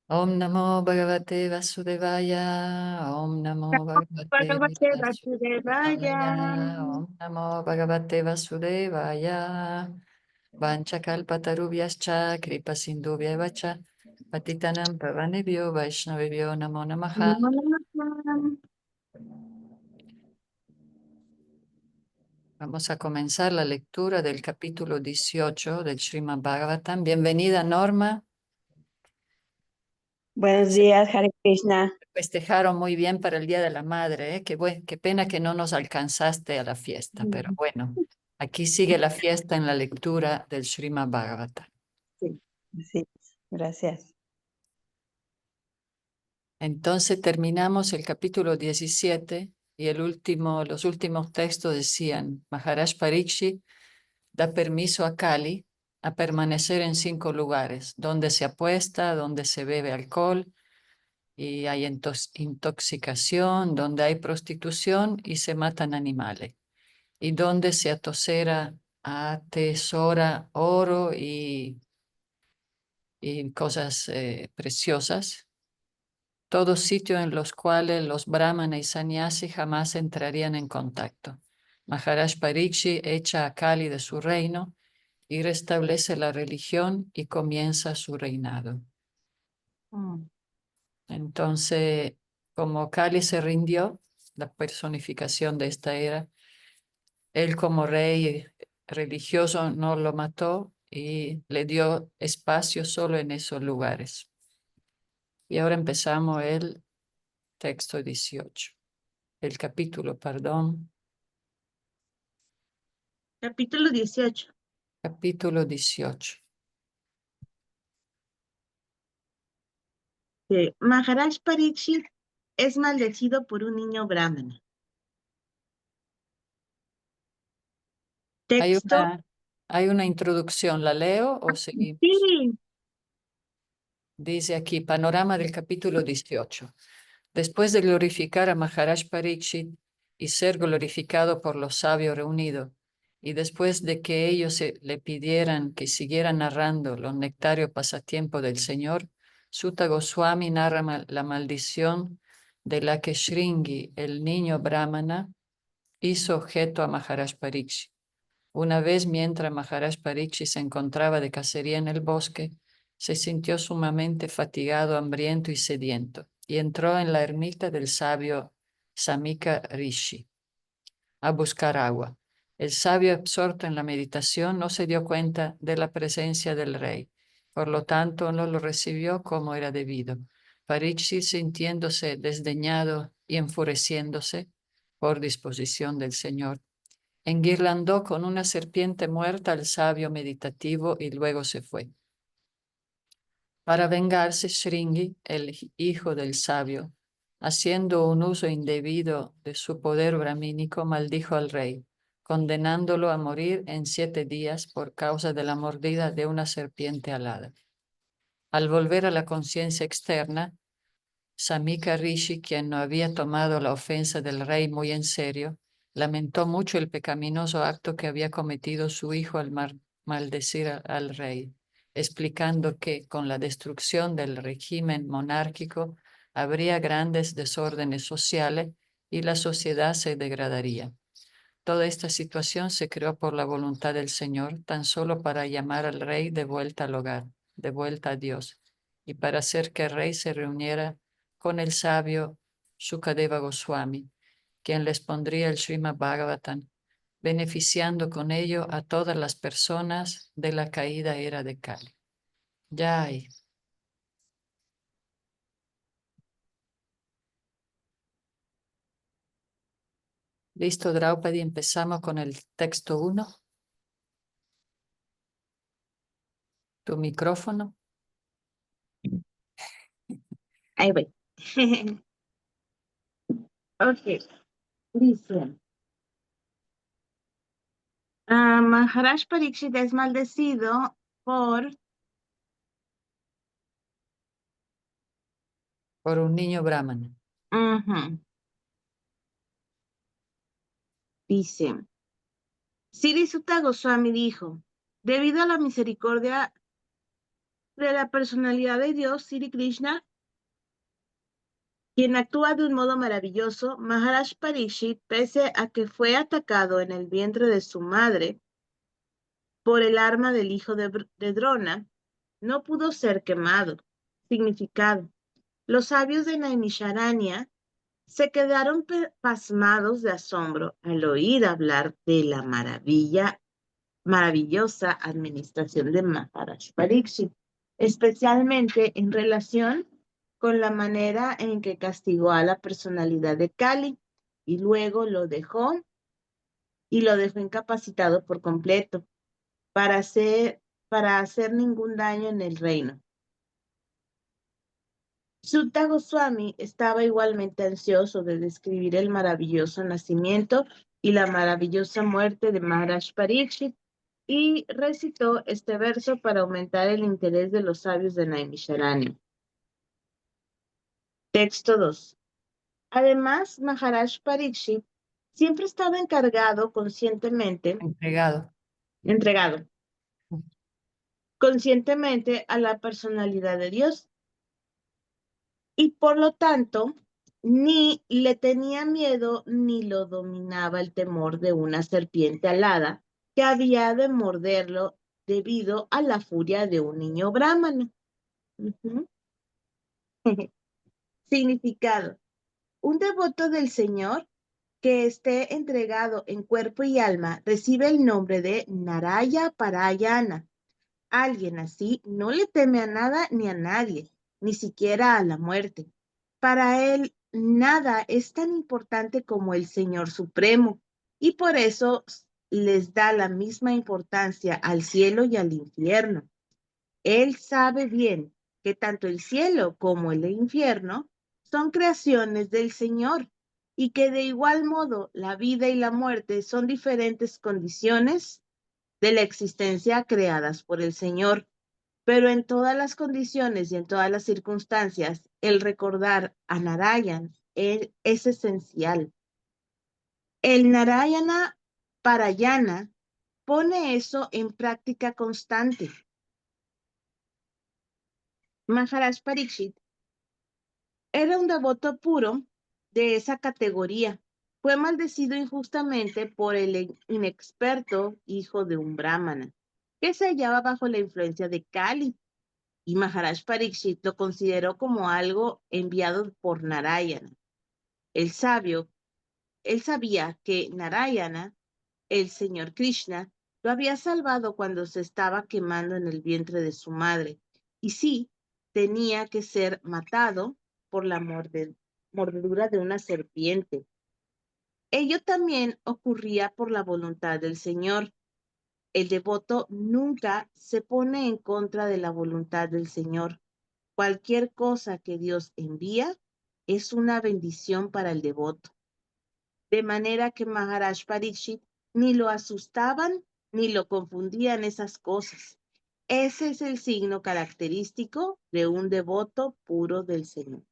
Om Namo Bhagavate Vasudevaya. Om Namo Bhagavate Bhagavate Vasudevaya. Vasudevaya. Om Namo Bhagavate Vasudevaya. Vanchakalpatarubhyascha kripa sindhubhyavacha patitanam pavanebhyo vaishnavebhyo namo namaha. Namo Namaha. Vamos a comenzar la lectura del capítulo 18 del Srimad Bhagavatam. Bienvenida, Norma. Buenos días, Hare Krishna. Festejaron muy bien para el Día de la Madre, ¿eh? Qué pena que no nos alcanzaste a la fiesta, pero bueno, aquí sigue la fiesta en la lectura del Srimad Bhagavatam. Sí, sí, gracias. Entonces terminamos el capítulo 17 y los últimos textos decían, Maharaj Parikshit da permiso a Kali a permanecer en 5 lugares, donde se apuesta, donde se bebe alcohol y hay intoxicación, donde hay prostitución y se matan animales, y donde se atesora oro y cosas preciosas, todos sitios en los cuales los brahmanas y sannyasi jamás entrarían en contacto. Maharaj Parikshit echa a Kali de su reino y restablece la religión y comienza su reinado. Entonces, como Kali se rindió, la personificación de esta era, él como rey religioso no lo mató y le dio espacio solo en esos lugares. Y ahora empezamos el texto 18, el capítulo, perdón, Capítulo 18. capítulo 18. Maharaj Parikshit es maldecido por un niño brahmana. Hay Texto. hay una introducción, ¿la leo o seguimos? Sí. Dice aquí, panorama del capítulo 18. Después de glorificar a Maharaj Parikshit y ser glorificado por los sabios reunidos, y después de que ellos le pidieran que siguiera narrando los nectarios pasatiempos del Señor, Sutta Goswami narra la maldición de la que Shringi, el niño brahmana, hizo objeto a Maharaj Parikshit. Una vez, mientras Maharaj Parikshit se encontraba de cacería en el bosque, se sintió sumamente fatigado, hambriento y sediento, y entró en la ermita del sabio Samika Rishi a buscar agua. El sabio, absorto en la meditación, no se dio cuenta de la presencia del rey, por lo tanto no lo recibió como era debido. Parikshit, sintiéndose desdeñado y enfureciéndose por disposición del Señor, enguirlandó con una serpiente muerta al sabio meditativo y luego se fue. Para vengarse, Shringi, el hijo del sabio, haciendo un uso indebido de su poder brahmínico, maldijo al rey, condenándolo a morir en 7 días por causa de la mordida de una serpiente alada. Al volver a la conciencia externa, Samika Rishi, quien no había tomado la ofensa del rey muy en serio, lamentó mucho el pecaminoso acto que había cometido su hijo al maldecir al rey, explicando que con la destrucción del régimen monárquico habría grandes desórdenes sociales y la sociedad se degradaría. Toda esta situación se creó por la voluntad del Señor, tan solo para llamar al rey de vuelta al hogar, de vuelta a Dios, y para hacer que el rey se reuniera con el sabio Sukadeva Goswami, quien les pondría el Srimad Bhagavatam, beneficiando con ello a todas las personas de la caída era de Kali. Ya hay. Listo, Draupadi, empezamos con el texto 1. Tu micrófono. Ahí voy. Ok. Dice. Maharaj Parikshit es maldecido por Por un niño brahmana. Dice, Sri Sutta Goswami dijo, debido a la misericordia de la personalidad de Dios, Sri Krishna, quien actúa de un modo maravilloso, Maharaj Parikshit, pese a que fue atacado en el vientre de su madre por el arma del hijo de Drona, no pudo ser quemado. Significado. Los sabios de Naimisharanya se quedaron pasmados de asombro al oír hablar de la maravillosa administración de Maharaj Parikshit, especialmente en relación con la manera en que castigó a la personalidad de Kali y luego lo dejó incapacitado por completo para hacer ningún daño en el reino. Sutta Goswami estaba igualmente ansioso de describir el maravilloso nacimiento y la maravillosa muerte de Maharaj Parikshit y recitó este verso para aumentar el interés de los sabios de Naimisharanya. Texto 2. Además, Maharaj Parikshit siempre estaba entregado conscientemente a la personalidad de Dios y por lo tanto ni le tenía miedo ni lo dominaba el temor de una serpiente alada que había de morderlo debido a la furia de un niño brahmana. Significado. Un devoto del Señor que esté entregado en cuerpo y alma recibe el nombre de Naraya Parayana. Alguien así no le teme a nada ni a nadie, ni siquiera a la muerte. Para él, nada es tan importante como el Señor Supremo, y por eso les da la misma importancia al cielo y al infierno. Él sabe bien que tanto el cielo como el infierno son creaciones del Señor y que de igual modo la vida y la muerte son diferentes condiciones de la existencia creadas por el Señor. Pero en todas las condiciones y en todas las circunstancias, el recordar a Narayan es esencial. El Narayana Parayana pone eso en práctica constante. Maharaj Parikshit era un devoto puro de esa categoría. Fue maldecido injustamente por el inexperto hijo de un brahmana, que se hallaba bajo la influencia de Kali. Y Maharaj Parikshit lo consideró como algo enviado por Narayana. Él sabía que Narayana, el señor Krishna, lo había salvado cuando se estaba quemando en el vientre de su madre. Y sí, tenía que ser matado por la mordedura de una serpiente. Ello también ocurría por la voluntad del Señor. El devoto nunca se pone en contra de la voluntad del Señor. Cualquier cosa que Dios envía es una bendición para el devoto. De manera que Maharaj Parikshit ni lo asustaban ni lo confundían esas cosas. Ese es el signo característico de un devoto puro del Señor.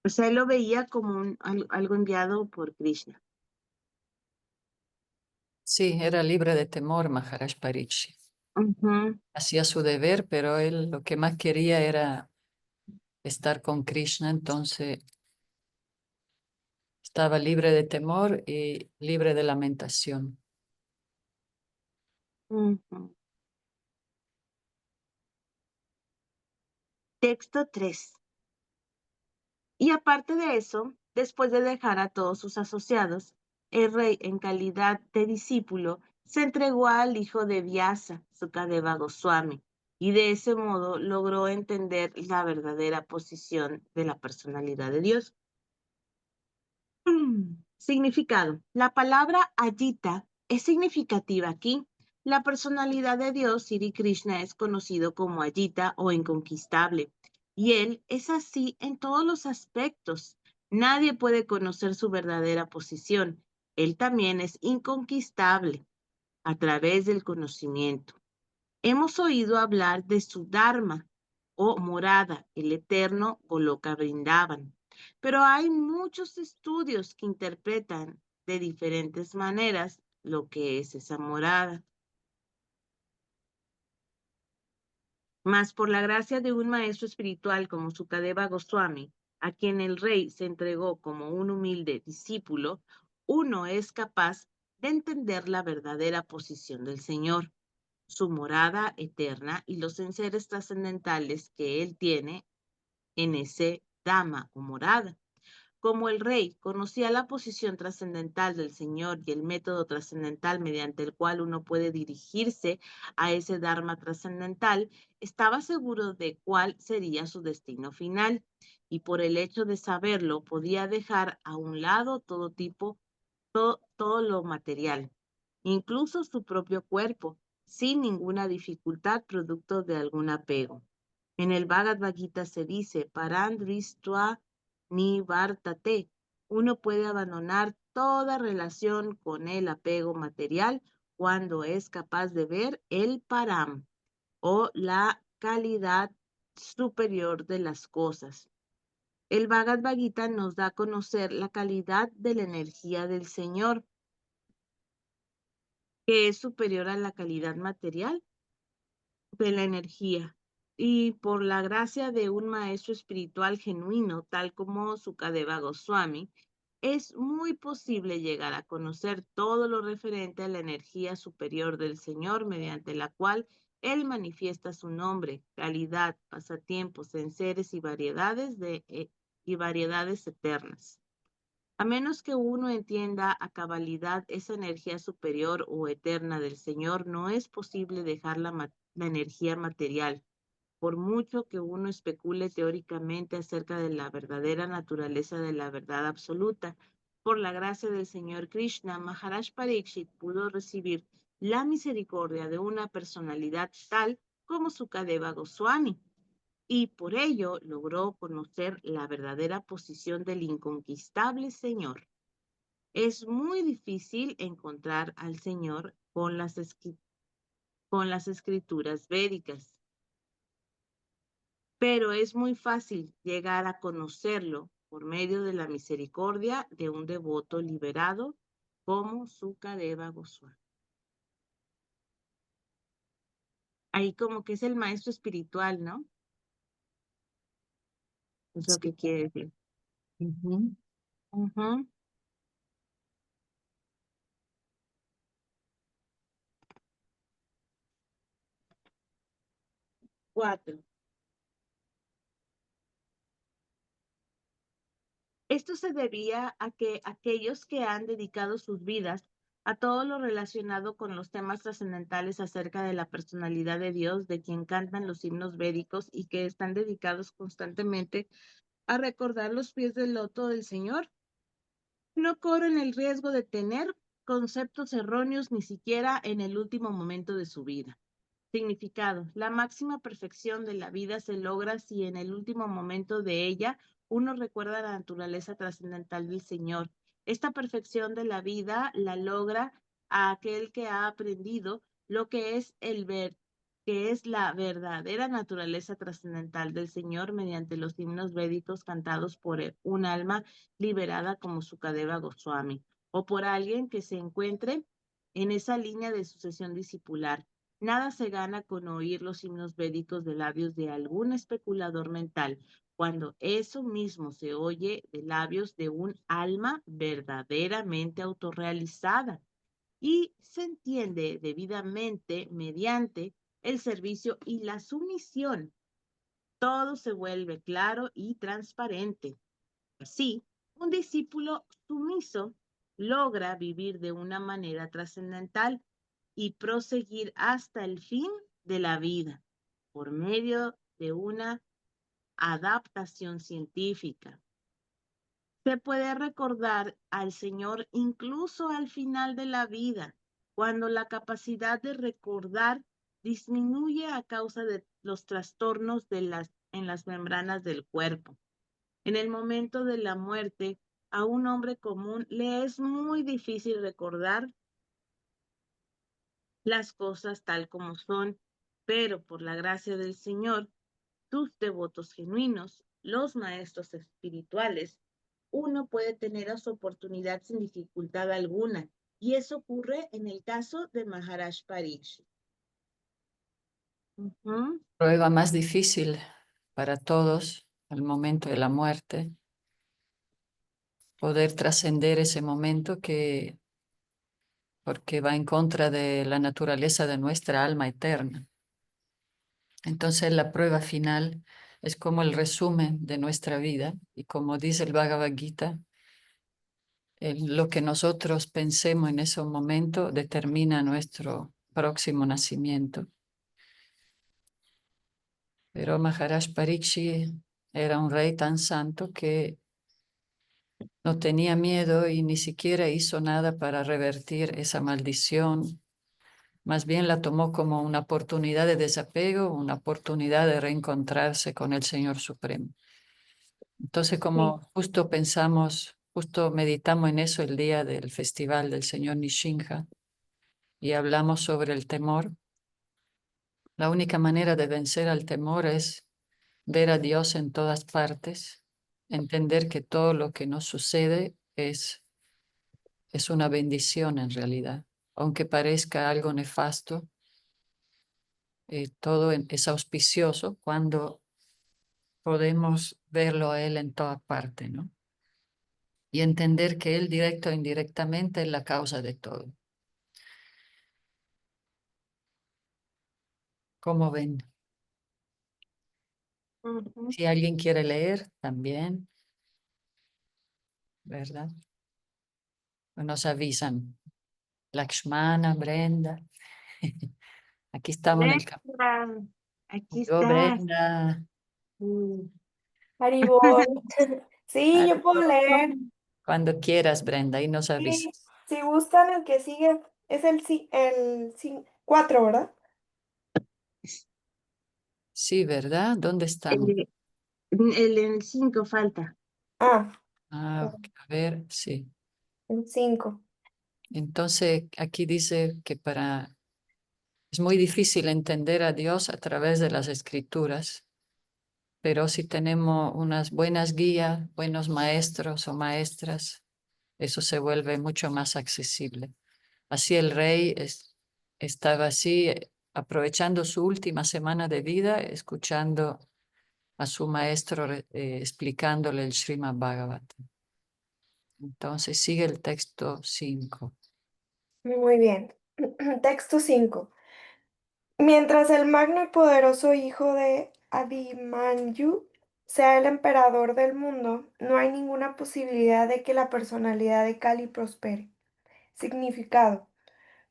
O sea, él lo veía como algo enviado por Krishna. Sí, era libre de temor Maharaj Parikshit. Hacía su deber, pero él lo que más quería era estar con Krishna, entonces estaba libre de temor y libre de lamentación. Texto 3. Y aparte de eso, después de dejar a todos sus asociados, el rey, en calidad de discípulo, se entregó al hijo de Vyasa, Sukadeva Goswami, y de ese modo logró entender la verdadera posición de la personalidad de Dios. Significado. La palabra Adita es significativa aquí. La personalidad de Dios, Sri Krishna, es conocido como Adita o inconquistable. Y él es así en todos los aspectos. Nadie puede conocer su verdadera posición. Él también es inconquistable a través del conocimiento. Hemos oído hablar de su Dharma o morada, el eterno Goloka Vrindavan. Pero hay muchos estudios que interpretan de diferentes maneras lo que es esa morada. Mas por la gracia de un maestro espiritual como Sukadeva Goswami, a quien el rey se entregó como un humilde discípulo, uno es capaz de entender la verdadera posición del Señor, su morada eterna y los enseres trascendentales que él tiene en ese Dhamma o morada. Como el rey conocía la posición trascendental del Señor y el método trascendental mediante el cual uno puede dirigirse a ese Dharma trascendental, estaba seguro de cuál sería su destino final. Y por el hecho de saberlo, podía dejar a un lado todo lo material, incluso su propio cuerpo, sin ninguna dificultad producto de algún apego. En el Bhagavad Gita se dice, Paran Dristva Nivartate, uno puede abandonar toda relación con el apego material cuando es capaz de ver el Param o la calidad superior de las cosas. El Bhagavad Gita nos da a conocer la calidad de la energía del Señor, que es superior a la calidad material de la energía. Y por la gracia de un maestro espiritual genuino, tal como Sukadeva Goswami, es muy posible llegar a conocer todo lo referente a la energía superior del Señor, mediante la cual Él manifiesta su nombre, calidad, pasatiempos, enseres y variedades eternas. A menos que uno entienda a cabalidad esa energía superior o eterna del Señor, no es posible dejar la energía material, por mucho que uno especule teóricamente acerca de la verdadera naturaleza de la verdad absoluta. Por la gracia del Señor Krishna, Maharaj Pariksit pudo recibir la misericordia de una personalidad tal como Sukadeva Goswami, y por ello logró conocer la verdadera posición del inconquistable Señor. Es muy difícil encontrar al Señor con las escrituras védicas, pero es muy fácil llegar a conocerlo por medio de la misericordia de un devoto liberado como Sukadeva Goswami. Ahí como que es el maestro espiritual, ¿no? Es lo que quiere decir. Ujú. Ujú. 4. Esto se debía a que aquellos que han dedicado sus vidas a todo lo relacionado con los temas trascendentales acerca de la personalidad de Dios, de quien cantan los himnos védicos y que están dedicados constantemente a recordar los pies del loto del Señor, no corren el riesgo de tener conceptos erróneos ni siquiera en el último momento de su vida. Significado. La máxima perfección de la vida se logra si en el último momento de ella uno recuerda la naturaleza trascendental del Señor. Esta perfección de la vida la logra a aquel que ha aprendido lo que es que es la verdadera naturaleza trascendental del Señor mediante los himnos védicos cantados por un alma liberada como Sukadeva Goswami, o por alguien que se encuentre en esa línea de sucesión discipular. Nada se gana con oír los himnos védicos de labios de algún especulador mental, cuando eso mismo se oye de labios de un alma verdaderamente autorrealizada y se entiende debidamente mediante el servicio y la sumisión. Todo se vuelve claro y transparente. Así, un discípulo sumiso logra vivir de una manera trascendental y proseguir hasta el fin de la vida por medio de una adaptación científica. Se puede recordar al Señor incluso al final de la vida, cuando la capacidad de recordar disminuye a causa de los trastornos en las membranas del cuerpo. En el momento de la muerte, a un hombre común le es muy difícil recordar las cosas tal como son, pero por la gracia del Señor, sus devotos genuinos, los maestros espirituales, uno puede tener a su oportunidad sin dificultad alguna. Y eso ocurre en el caso de Maharaj Pariksit. Prueba más difícil para todos al momento de la muerte, poder trascender ese momento porque va en contra de la naturaleza de nuestra alma eterna. Entonces la prueba final es como el resumen de nuestra vida y como dice el Bhagavad Gita, lo que nosotros pensemos en ese momento determina nuestro próximo nacimiento. Pero Maharaj Pariksit era un rey tan santo que no tenía miedo y ni siquiera hizo nada para revertir esa maldición. Más bien la tomó como una oportunidad de desapego, una oportunidad de reencontrarse con el Señor Supremo. Entonces, Sí. como justo pensamos, justo meditamos en eso el día del festival del Señor Nishinja y hablamos sobre el temor, la única manera de vencer al temor es ver a Dios en todas partes, entender que todo lo que nos sucede es una bendición en realidad. Aunque parezca algo nefasto, todo es auspicioso cuando podemos verlo a Él en toda parte, ¿no? Y entender que Él directo o indirectamente es la causa de todo. ¿Cómo ven? Si alguien quiere leer, también, ¿verdad? Nos avisan. Lakshmana, Brenda. Aquí estamos en el campo. Brenda, aquí Yo, estás. Brenda. Mm. Haribol. Sí, yo puedo leer. Cuando quieras, Brenda, y nos Sí, avisas. si gustan, el que sigue es el 4, ¿verdad? Sí, ¿verdad? ¿Dónde estamos? El 5 falta. Ah, Ah, a ver, sí. el 5. Entonces, aquí dice que es muy difícil entender a Dios a través de las escrituras, pero si tenemos unas buenas guías, buenos maestros o maestras, eso se vuelve mucho más accesible. Así el rey estaba así, aprovechando su última semana de vida, escuchando a su maestro explicándole el Srimad Bhagavatam. Entonces sigue el texto 5. Muy bien. Texto 5. Mientras el magno y poderoso hijo de Abhimanyu sea el emperador del mundo, no hay ninguna posibilidad de que la personalidad de Kali prospere. Significado.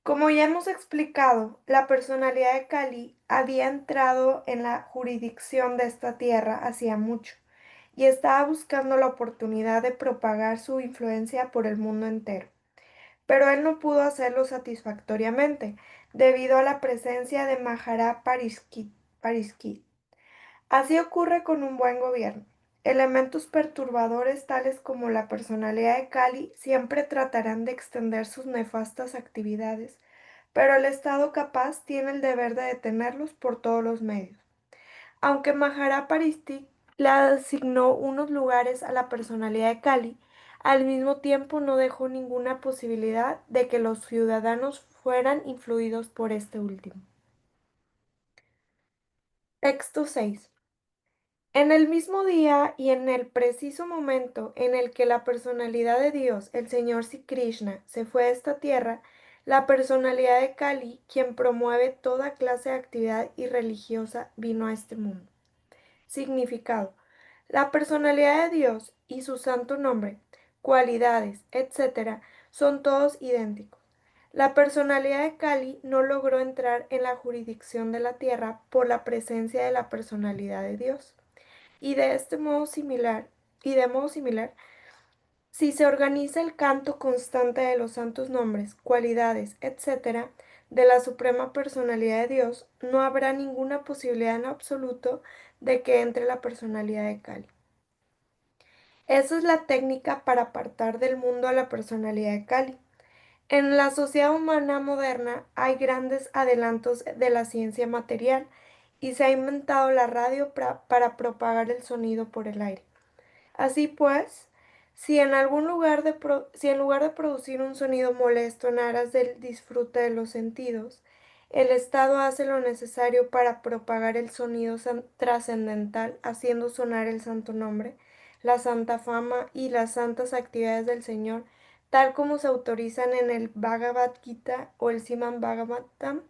Como ya hemos explicado, la personalidad de Kali había entrado en la jurisdicción de esta tierra hacía mucho y estaba buscando la oportunidad de propagar su influencia por el mundo entero. Pero él no pudo hacerlo satisfactoriamente debido a la presencia de Mahara Parishkit. Así ocurre con un buen gobierno. Elementos perturbadores tales como la personalidad de Kali siempre tratarán de extender sus nefastas actividades, pero el Estado capaz tiene el deber de detenerlos por todos los medios. Aunque Mahara Parishkit le asignó unos lugares a la personalidad de Kali, al mismo tiempo no dejó ninguna posibilidad de que los ciudadanos fueran influidos por este último. Texto 6. En el mismo día y en el preciso momento en el que la personalidad de Dios, el Señor Sri Krishna, se fue a esta tierra, la personalidad de Kali, quien promueve toda clase de actividad irreligiosa, vino a este mundo. Significado. La personalidad de Dios y su santo nombre, cualidades, etc., son todos idénticos. La personalidad de Kali no logró entrar en la jurisdicción de la tierra por la presencia de la personalidad de Dios. De modo similar, si se organiza el canto constante de los santos nombres, cualidades, etc., de la suprema personalidad de Dios, no habrá ninguna posibilidad en absoluto de que entre la personalidad de Kali. Esa es la técnica para apartar del mundo a la personalidad de Kali. En la sociedad humana moderna hay grandes adelantos de la ciencia material y se ha inventado la radio para propagar el sonido por el aire. Así pues, Si en lugar de producir un sonido molesto en aras del disfrute de los sentidos, el Estado hace lo necesario para propagar el sonido trascendental, haciendo sonar el santo nombre, la santa fama y las santas actividades del Señor, tal como se autorizan en el Bhagavad Gita o el Srimad Bhagavatam,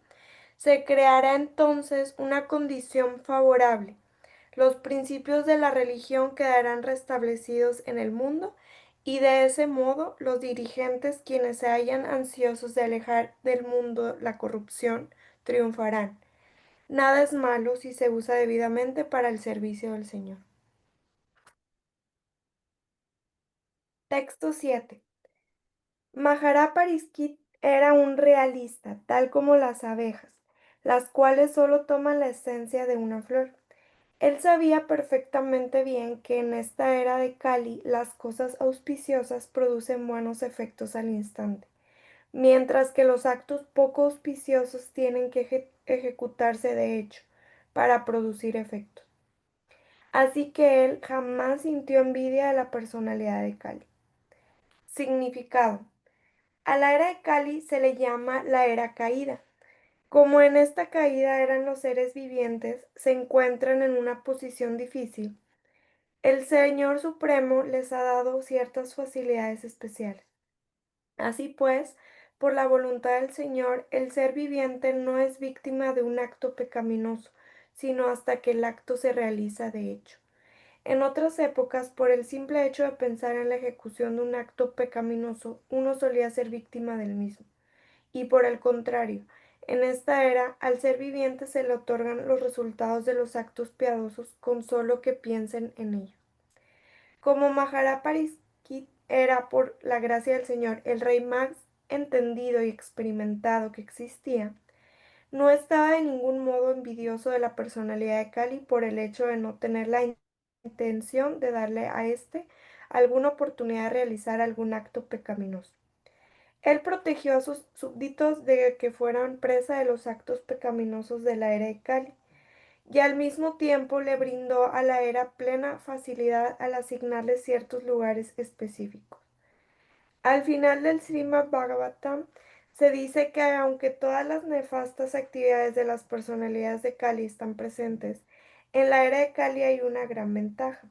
se creará entonces una condición favorable. Los principios de la religión quedarán restablecidos en el mundo y de ese modo los dirigentes, quienes se hallan ansiosos de alejar del mundo la corrupción, triunfarán. Nada es malo si se usa debidamente para el servicio del Señor. Texto 7. Maharaj Parikshit era un realista, tal como las abejas, las cuales solo toman la esencia de una flor. Él sabía perfectamente bien que en esta era de Kali las cosas auspiciosas producen buenos efectos al instante, mientras que los actos poco auspiciosos tienen que ejecutarse de hecho para producir efectos. Así que él jamás sintió envidia de la personalidad de Kali. Significado. A la era de Kali se le llama la era caída. Como en esta caída eran los seres vivientes, se encuentran en una posición difícil. El Señor Supremo les ha dado ciertas facilidades especiales. Así pues, por la voluntad del Señor, el ser viviente no es víctima de un acto pecaminoso, sino hasta que el acto se realiza de hecho. En otras épocas, por el simple hecho de pensar en la ejecución de un acto pecaminoso, uno solía ser víctima del mismo. Y por el contrario, en esta era, al ser viviente se le otorgan los resultados de los actos piadosos con solo que piensen en ello. Como Maharaj Parikshit era, por la gracia del Señor, el rey más entendido y experimentado que existía, no estaba de ningún modo envidioso de la personalidad de Kali por el hecho de no tener la intención de darle a éste alguna oportunidad de realizar algún acto pecaminoso. Él protegió a sus súbditos de que fueran presa de los actos pecaminosos de la era de Kali, y al mismo tiempo le brindó a la era plena facilidad al asignarle ciertos lugares específicos. Al final del Srimad Bhagavatam se dice que aunque todas las nefastas actividades de las personalidades de Kali están presentes, en la era de Kali hay una gran ventaja.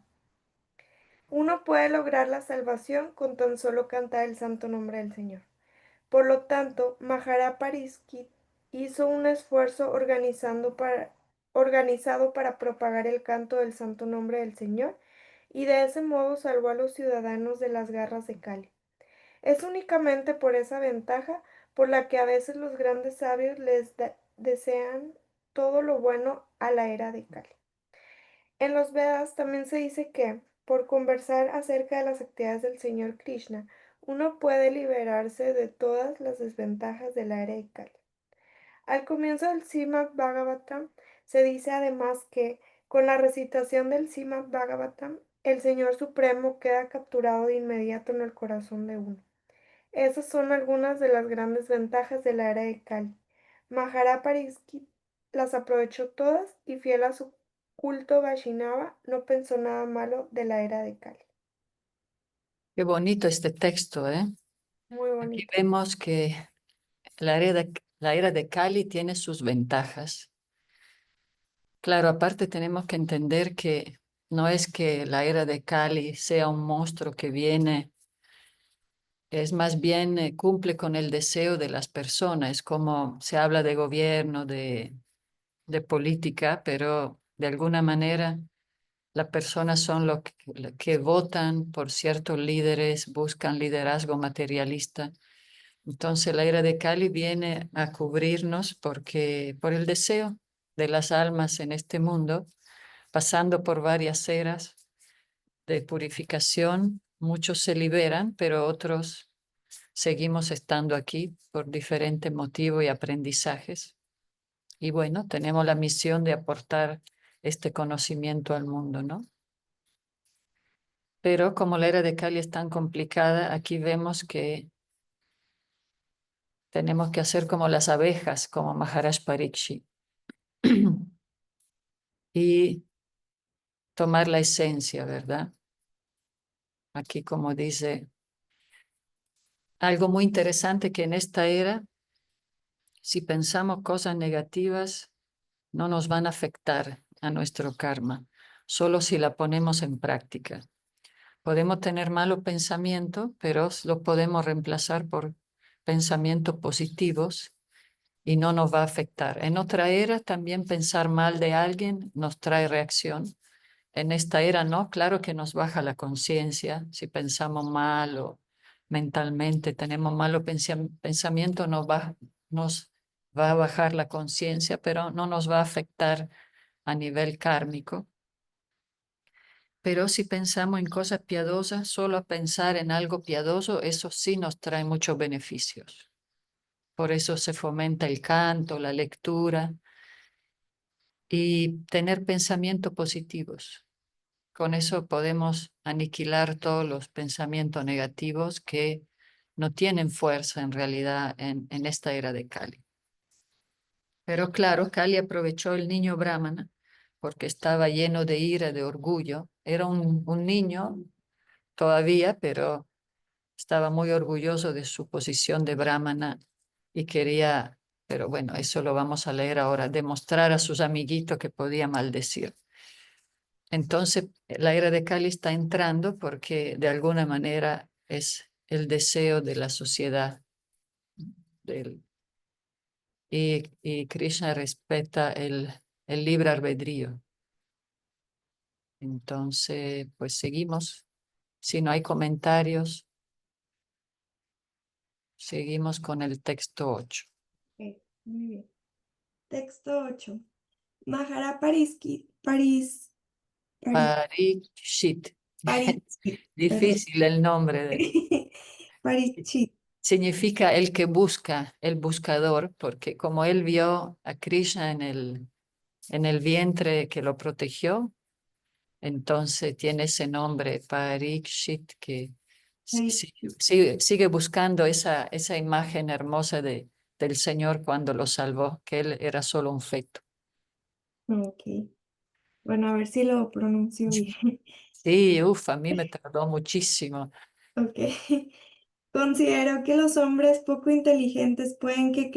Uno puede lograr la salvación con tan solo cantar el santo nombre del Señor. Por lo tanto, Maharaj Parikshit hizo un esfuerzo organizado para propagar el canto del santo nombre del Señor y de ese modo salvó a los ciudadanos de las garras de Kali. Es únicamente por esa ventaja por la que a veces los grandes sabios desean todo lo bueno a la era de Kali. En los Vedas también se dice que, por conversar acerca de las actividades del Señor Krishna, uno puede liberarse de todas las desventajas de la era de Kali. Al comienzo del Srimad Bhagavatam se dice además que, con la recitación del Srimad Bhagavatam, el Señor Supremo queda capturado de inmediato en el corazón de uno. Esas son algunas de las grandes ventajas de la era de Kali. Maharaj Parikshit las aprovechó todas y fiel a su culto Vaishnava no pensó nada malo de la era de Kali. Qué bonito este texto, ¿eh? Muy Aquí bonito. vemos que la era de Kali tiene sus ventajas. Claro, aparte tenemos que entender que no es que la era de Kali sea un monstruo que viene, es más bien cumple con el deseo de las personas, como se habla de gobierno, de política, pero de alguna manera las personas son lo que votan por ciertos líderes, buscan liderazgo materialista. Entonces la era de Kali viene a cubrirnos porque por el deseo de las almas en este mundo, pasando por varias eras de purificación, muchos se liberan, pero otros seguimos estando aquí por diferentes motivos y aprendizajes. Y bueno, tenemos la misión de aportar este conocimiento al mundo, ¿no? Pero como la era de Kali es tan complicada, aquí vemos que tenemos que hacer como las abejas, como Maharaj Parikshit, y tomar la esencia, ¿verdad? aquí como dice, algo muy interesante que en esta era, si pensamos cosas negativas, no nos van a afectar a nuestro karma, solo si la ponemos en práctica. Podemos tener malos pensamientos, pero los podemos reemplazar por pensamientos positivos y no nos va a afectar. En otra era también pensar mal de alguien nos trae reacción. En esta era no, claro que nos baja la conciencia. Si pensamos mal o mentalmente tenemos malo pensamiento, nos va a bajar la conciencia, pero no nos va a afectar a nivel kármico. Pero si pensamos en cosas piadosas, solo pensar en algo piadoso, eso sí nos trae muchos beneficios. Por eso se fomenta el canto, la lectura y tener pensamientos positivos. Con eso podemos aniquilar todos los pensamientos negativos que no tienen fuerza en realidad en esta era de Kali. Pero claro, Kali aprovechó el niño brahmana porque estaba lleno de ira, de orgullo. Era un niño todavía, pero estaba muy orgulloso de su posición de brahmana y quería, pero bueno, eso lo vamos a leer ahora, demostrar a sus amiguitos que podía maldecir. Entonces, la era de Kali está entrando porque de alguna manera es el deseo de la sociedad. Del, y Krishna respeta el libre albedrío. Entonces, pues seguimos. Si no hay comentarios, seguimos con el texto 8. Ok, muy bien. Texto 8. Mahara Parikshit. Parikshit. Parikshit, perdón. Difícil el nombre de. Parikshit. Significa el que busca, el buscador, porque como él vio a Krishna en el vientre que lo protegió, entonces tiene ese nombre, Parikshit, que sigue buscando esa imagen hermosa del Señor cuando lo salvó, que él era solo un feto. Ok. Bueno, a ver si lo pronuncio bien. Sí, a mí me tardó muchísimo. Ok. Considero que los hombres poco inteligentes pueden que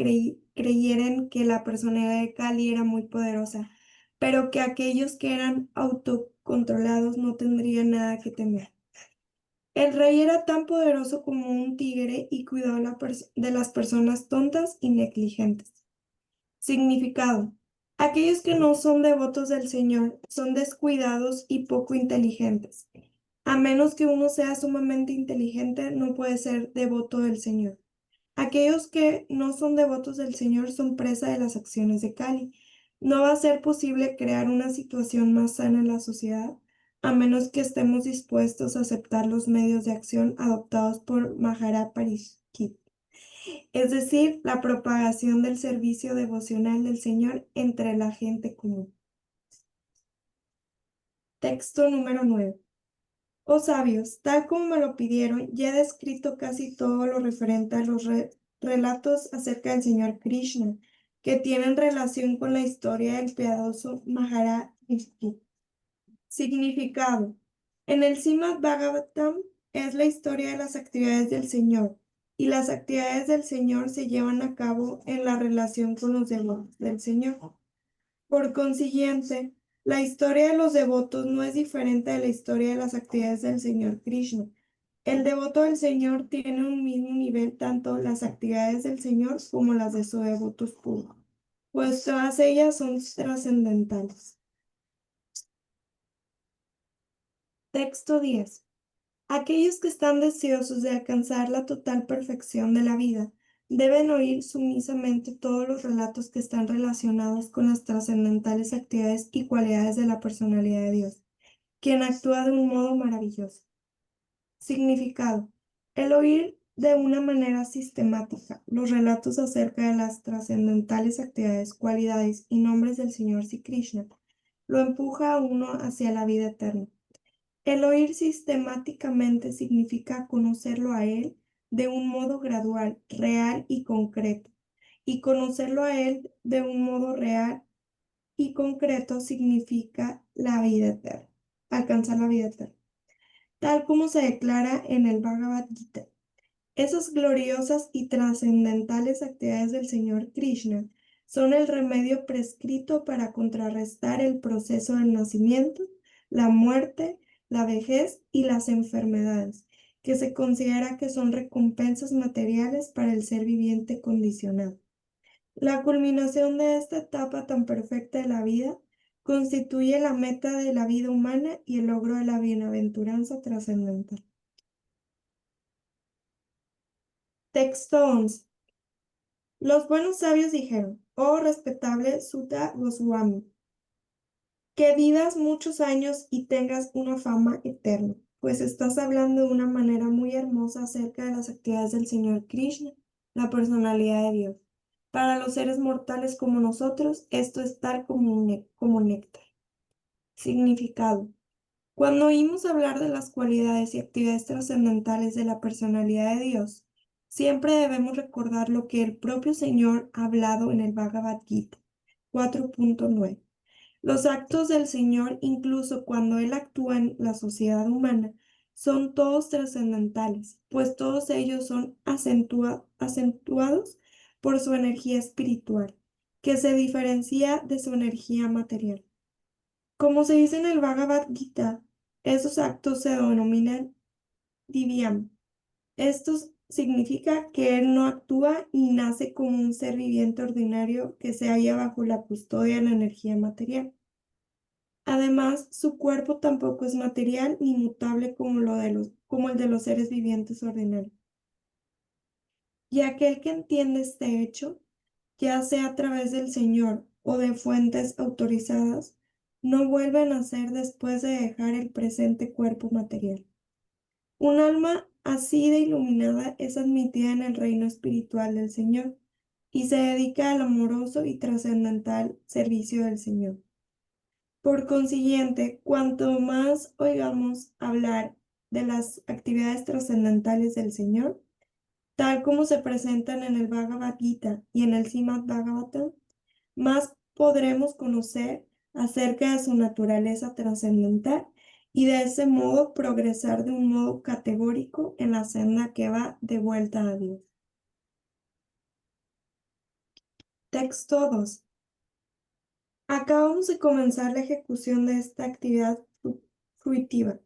creyeran que la personalidad de Kali era muy poderosa, pero que aquellos que eran autocontrolados no tendrían nada que temer. El rey era tan poderoso como un tigre y cuidaba de las personas tontas y negligentes. Significado. Aquellos que no son devotos del Señor son descuidados y poco inteligentes. A menos que uno sea sumamente inteligente, no puede ser devoto del Señor. Aquellos que no son devotos del Señor son presa de las acciones de Kali. No va a ser posible crear una situación más sana en la sociedad a menos que estemos dispuestos a aceptar los medios de acción adoptados por Mahara Parikshit, es decir, la propagación del servicio devocional del Señor entre la gente común. Texto número 9. Oh sabios, tal como me lo pidieron, ya he descrito casi todo lo referente a los relatos acerca del Señor Krishna, que tienen relación con la historia del piadoso Maharaj. Significado. En el Srimad Bhagavatam es la historia de las actividades del Señor, y las actividades del Señor se llevan a cabo en la relación con los devotos del Señor. Por consiguiente, la historia de los devotos no es diferente de la historia de las actividades del Señor Krishna. El devoto del Señor tiene un mismo nivel tanto las actividades del Señor como las de sus devotos puros, pues todas ellas son trascendentales. Texto 10. Aquellos que están deseosos de alcanzar la total perfección de la vida deben oír sumisamente todos los relatos que están relacionados con las trascendentales actividades y cualidades de la personalidad de Dios, quien actúa de un modo maravilloso. Significado. El oír de una manera sistemática los relatos acerca de las trascendentales actividades, cualidades y nombres del Señor Sri Krishna lo empuja a uno hacia la vida eterna. El oír sistemáticamente significa conocerlo a Él de un modo gradual, real y concreto. Y conocerlo a Él de un modo real y concreto significa la vida eterna, alcanzar la vida eterna. tal como se declara en el Bhagavad Gita. Esas gloriosas y trascendentales actividades del Señor Krishna son el remedio prescrito para contrarrestar el proceso del nacimiento, la muerte, la vejez y las enfermedades, que se considera que son recompensas materiales para el ser viviente condicionado. La culminación de esta etapa tan perfecta de la vida constituye la meta de la vida humana y el logro de la bienaventuranza trascendental. Texto 11. Los buenos sabios dijeron: oh respetable Sutta Goswami, que vivas muchos años y tengas una fama eterna, pues estás hablando de una manera muy hermosa acerca de las actividades del Señor Krishna, la personalidad de Dios. Para los seres mortales como nosotros, esto es tal como néctar. Significado. Cuando oímos hablar de las cualidades y actividades trascendentales de la personalidad de Dios, siempre debemos recordar lo que el propio Señor ha hablado en el Bhagavad Gita 4.9. Los actos del Señor, incluso cuando Él actúa en la sociedad humana, son todos trascendentales, pues todos ellos son acentuados por su energía espiritual, que se diferencia de su energía material. Como se dice en el Bhagavad Gita, esos actos se denominan divyam. Esto significa que él no actúa y nace como un ser viviente ordinario que se halla bajo la custodia de la energía material. Además, su cuerpo tampoco es material ni mutable como el de los seres vivientes ordinarios. Y aquel que entiende este hecho, ya sea a través del Señor o de fuentes autorizadas, no vuelve a nacer después de dejar el presente cuerpo material. Un alma así de iluminada es admitida en el reino espiritual del Señor y se dedica al amoroso y trascendental servicio del Señor. Por consiguiente, cuanto más oigamos hablar de las actividades trascendentales del Señor, tal como se presentan en el Bhagavad Gita y en el Srimad Bhagavatam, más podremos conocer acerca de su naturaleza trascendental y de ese modo progresar de un modo categórico en la senda que va de vuelta a Dios. Texto 2. Acabamos de comenzar la ejecución de esta actividad fruitiva,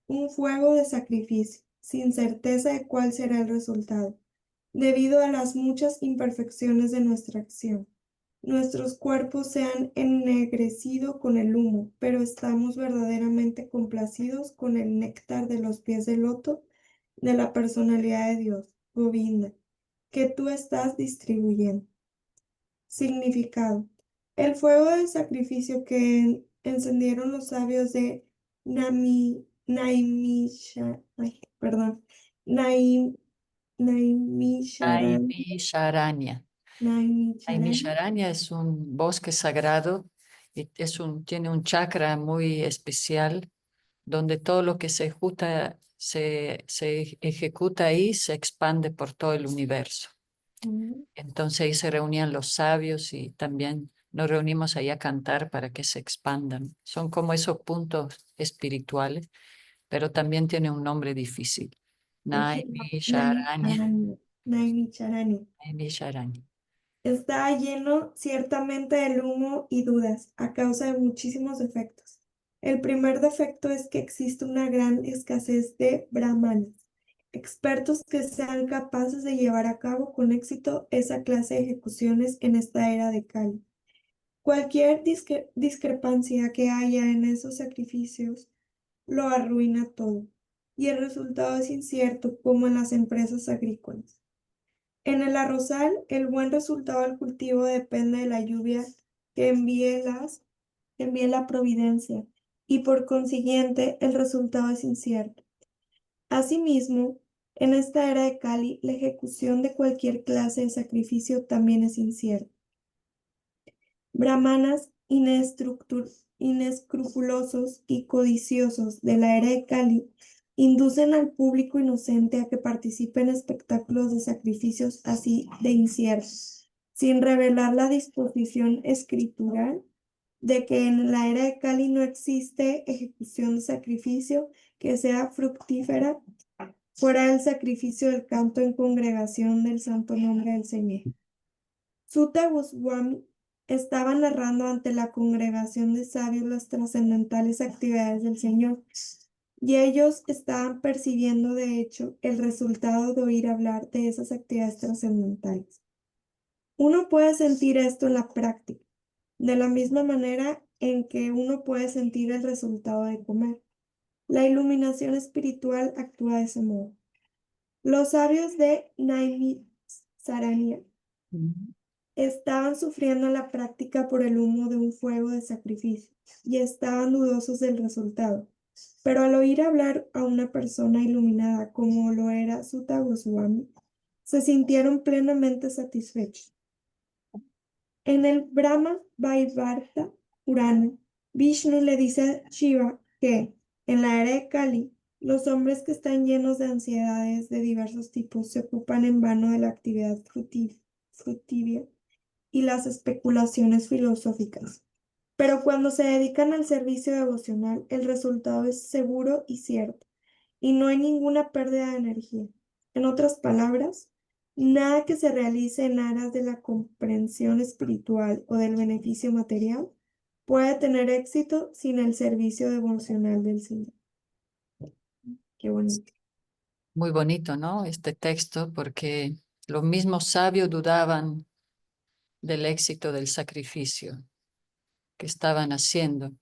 un fuego de sacrificio, sin certeza de cuál será el resultado, debido a las muchas imperfecciones de nuestra acción. Nuestros cuerpos se han ennegrecido con el humo, pero estamos verdaderamente complacidos con el néctar de los pies de loto de la personalidad de Dios, Govinda, que tú estás distribuyendo. Significado. El fuego del sacrificio que encendieron los sabios de Naimisharanya. Naimisharanya. Naimisharanya es un bosque sagrado y tiene un chakra muy especial donde todo lo que se ejecuta ahí se expande por todo el universo. Entonces ahí se reunían los sabios y también nos reunimos ahí a cantar para que se expandan. Son como esos puntos espirituales, pero también tiene un nombre difícil. Naimisharanya. Naimisharanya. Naimisharanya. Está lleno ciertamente de humo y dudas a causa de muchísimos defectos. El primer defecto es que existe una gran escasez de brahmanas, expertos que sean capaces de llevar a cabo con éxito esa clase de ejecuciones en esta era de Kali. Cualquier discrepancia que haya en esos sacrificios lo arruina todo, y el resultado es incierto como en las empresas agrícolas. En el arrozal, el buen resultado del cultivo depende de la lluvia que envíe la providencia, y por consiguiente el resultado es incierto. Asimismo, en esta era de Kali, la ejecución de cualquier clase de sacrificio también es incierta. Brahmanas inescrupulosos y codiciosos de la era de Kali inducen al público inocente a que participe en espectáculos de sacrificios así de inciertos, sin revelar la disposición escritural de que en la era de Kali no existe ejecución de sacrificio que sea fructífera fuera del sacrificio del canto en congregación del santo nombre del Señor. Sutta Goswami estaba narrando ante la congregación de sabios las trascendentales actividades del Señor, y ellos estaban percibiendo de hecho el resultado de oír hablar de esas actividades trascendentales. Uno puede sentir esto en la práctica, de la misma manera en que uno puede sentir el resultado de comer. La iluminación espiritual actúa de ese modo. Los sabios de Naimisaranya estaban sufriendo en la práctica por el humo de un fuego de sacrificio y estaban dudosos del resultado. Pero al oír hablar a una persona iluminada como lo era Sutta Goswami, se sintieron plenamente satisfechos. En el Brahma Vaivarta Purana, Vishnu le dice a Shiva que, en la era de Kali, los hombres que están llenos de ansiedades de diversos tipos se ocupan en vano de la actividad fructífera y las especulaciones filosóficas. Pero cuando se dedican al servicio devocional, el resultado es seguro y cierto, y no hay ninguna pérdida de energía. En otras palabras, nada que se realice en aras de la comprensión espiritual o del beneficio material puede tener éxito sin el servicio devocional del Señor. Qué bonito. Muy bonito, ¿no? Este texto, porque los mismos sabios dudaban del éxito del sacrificio que estaban haciendo.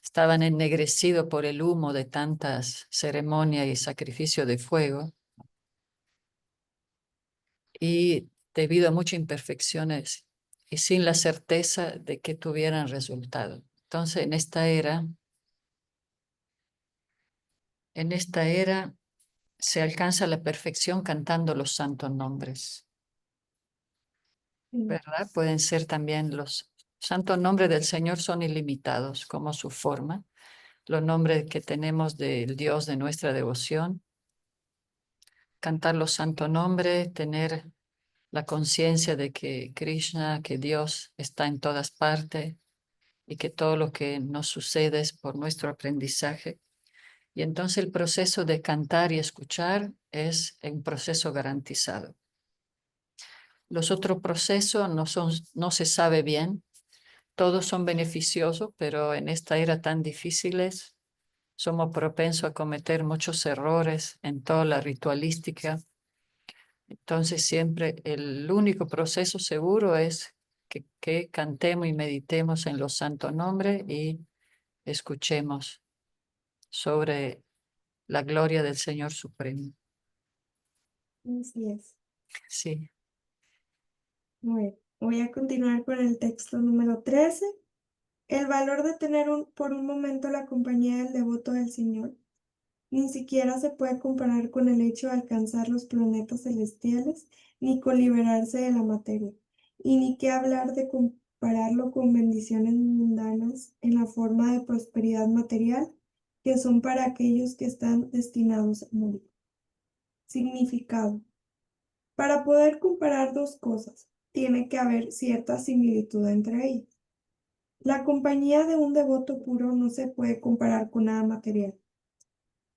Estaban ennegrecidos por el humo de tantas ceremonias y sacrificio de fuego. Y debido a muchas imperfecciones y sin la certeza de que tuvieran resultado. Entonces, en esta era se alcanza la perfección cantando los santos nombres, ¿verdad? Pueden ser también los santos nombres del Señor son ilimitados como su forma, los nombres que tenemos del Dios de nuestra devoción, cantar los santos nombres, tener la conciencia de que Krishna, que Dios está en todas partes y que todo lo que nos sucede es por nuestro aprendizaje. Y entonces el proceso de cantar y escuchar es un proceso garantizado. Los otros procesos no se sabe bien, todos son beneficiosos, pero en esta era tan difíciles somos propensos a cometer muchos errores en toda la ritualística. Entonces siempre el único proceso seguro es que cantemos y meditemos en los santos nombres y escuchemos sobre la gloria del Señor Supremo. Así es. Sí. Muy bien. Voy a continuar con el texto número 13. El valor de tener por un momento la compañía del devoto del Señor ni siquiera se puede comparar con el hecho de alcanzar los planetas celestiales, ni con liberarse de la materia, y ni qué hablar de compararlo con bendiciones mundanas en la forma de prosperidad material que son para aquellos que están destinados a morir. Significado. Para poder comparar dos cosas, tiene que haber cierta similitud entre ellas. La compañía de un devoto puro no se puede comparar con nada material.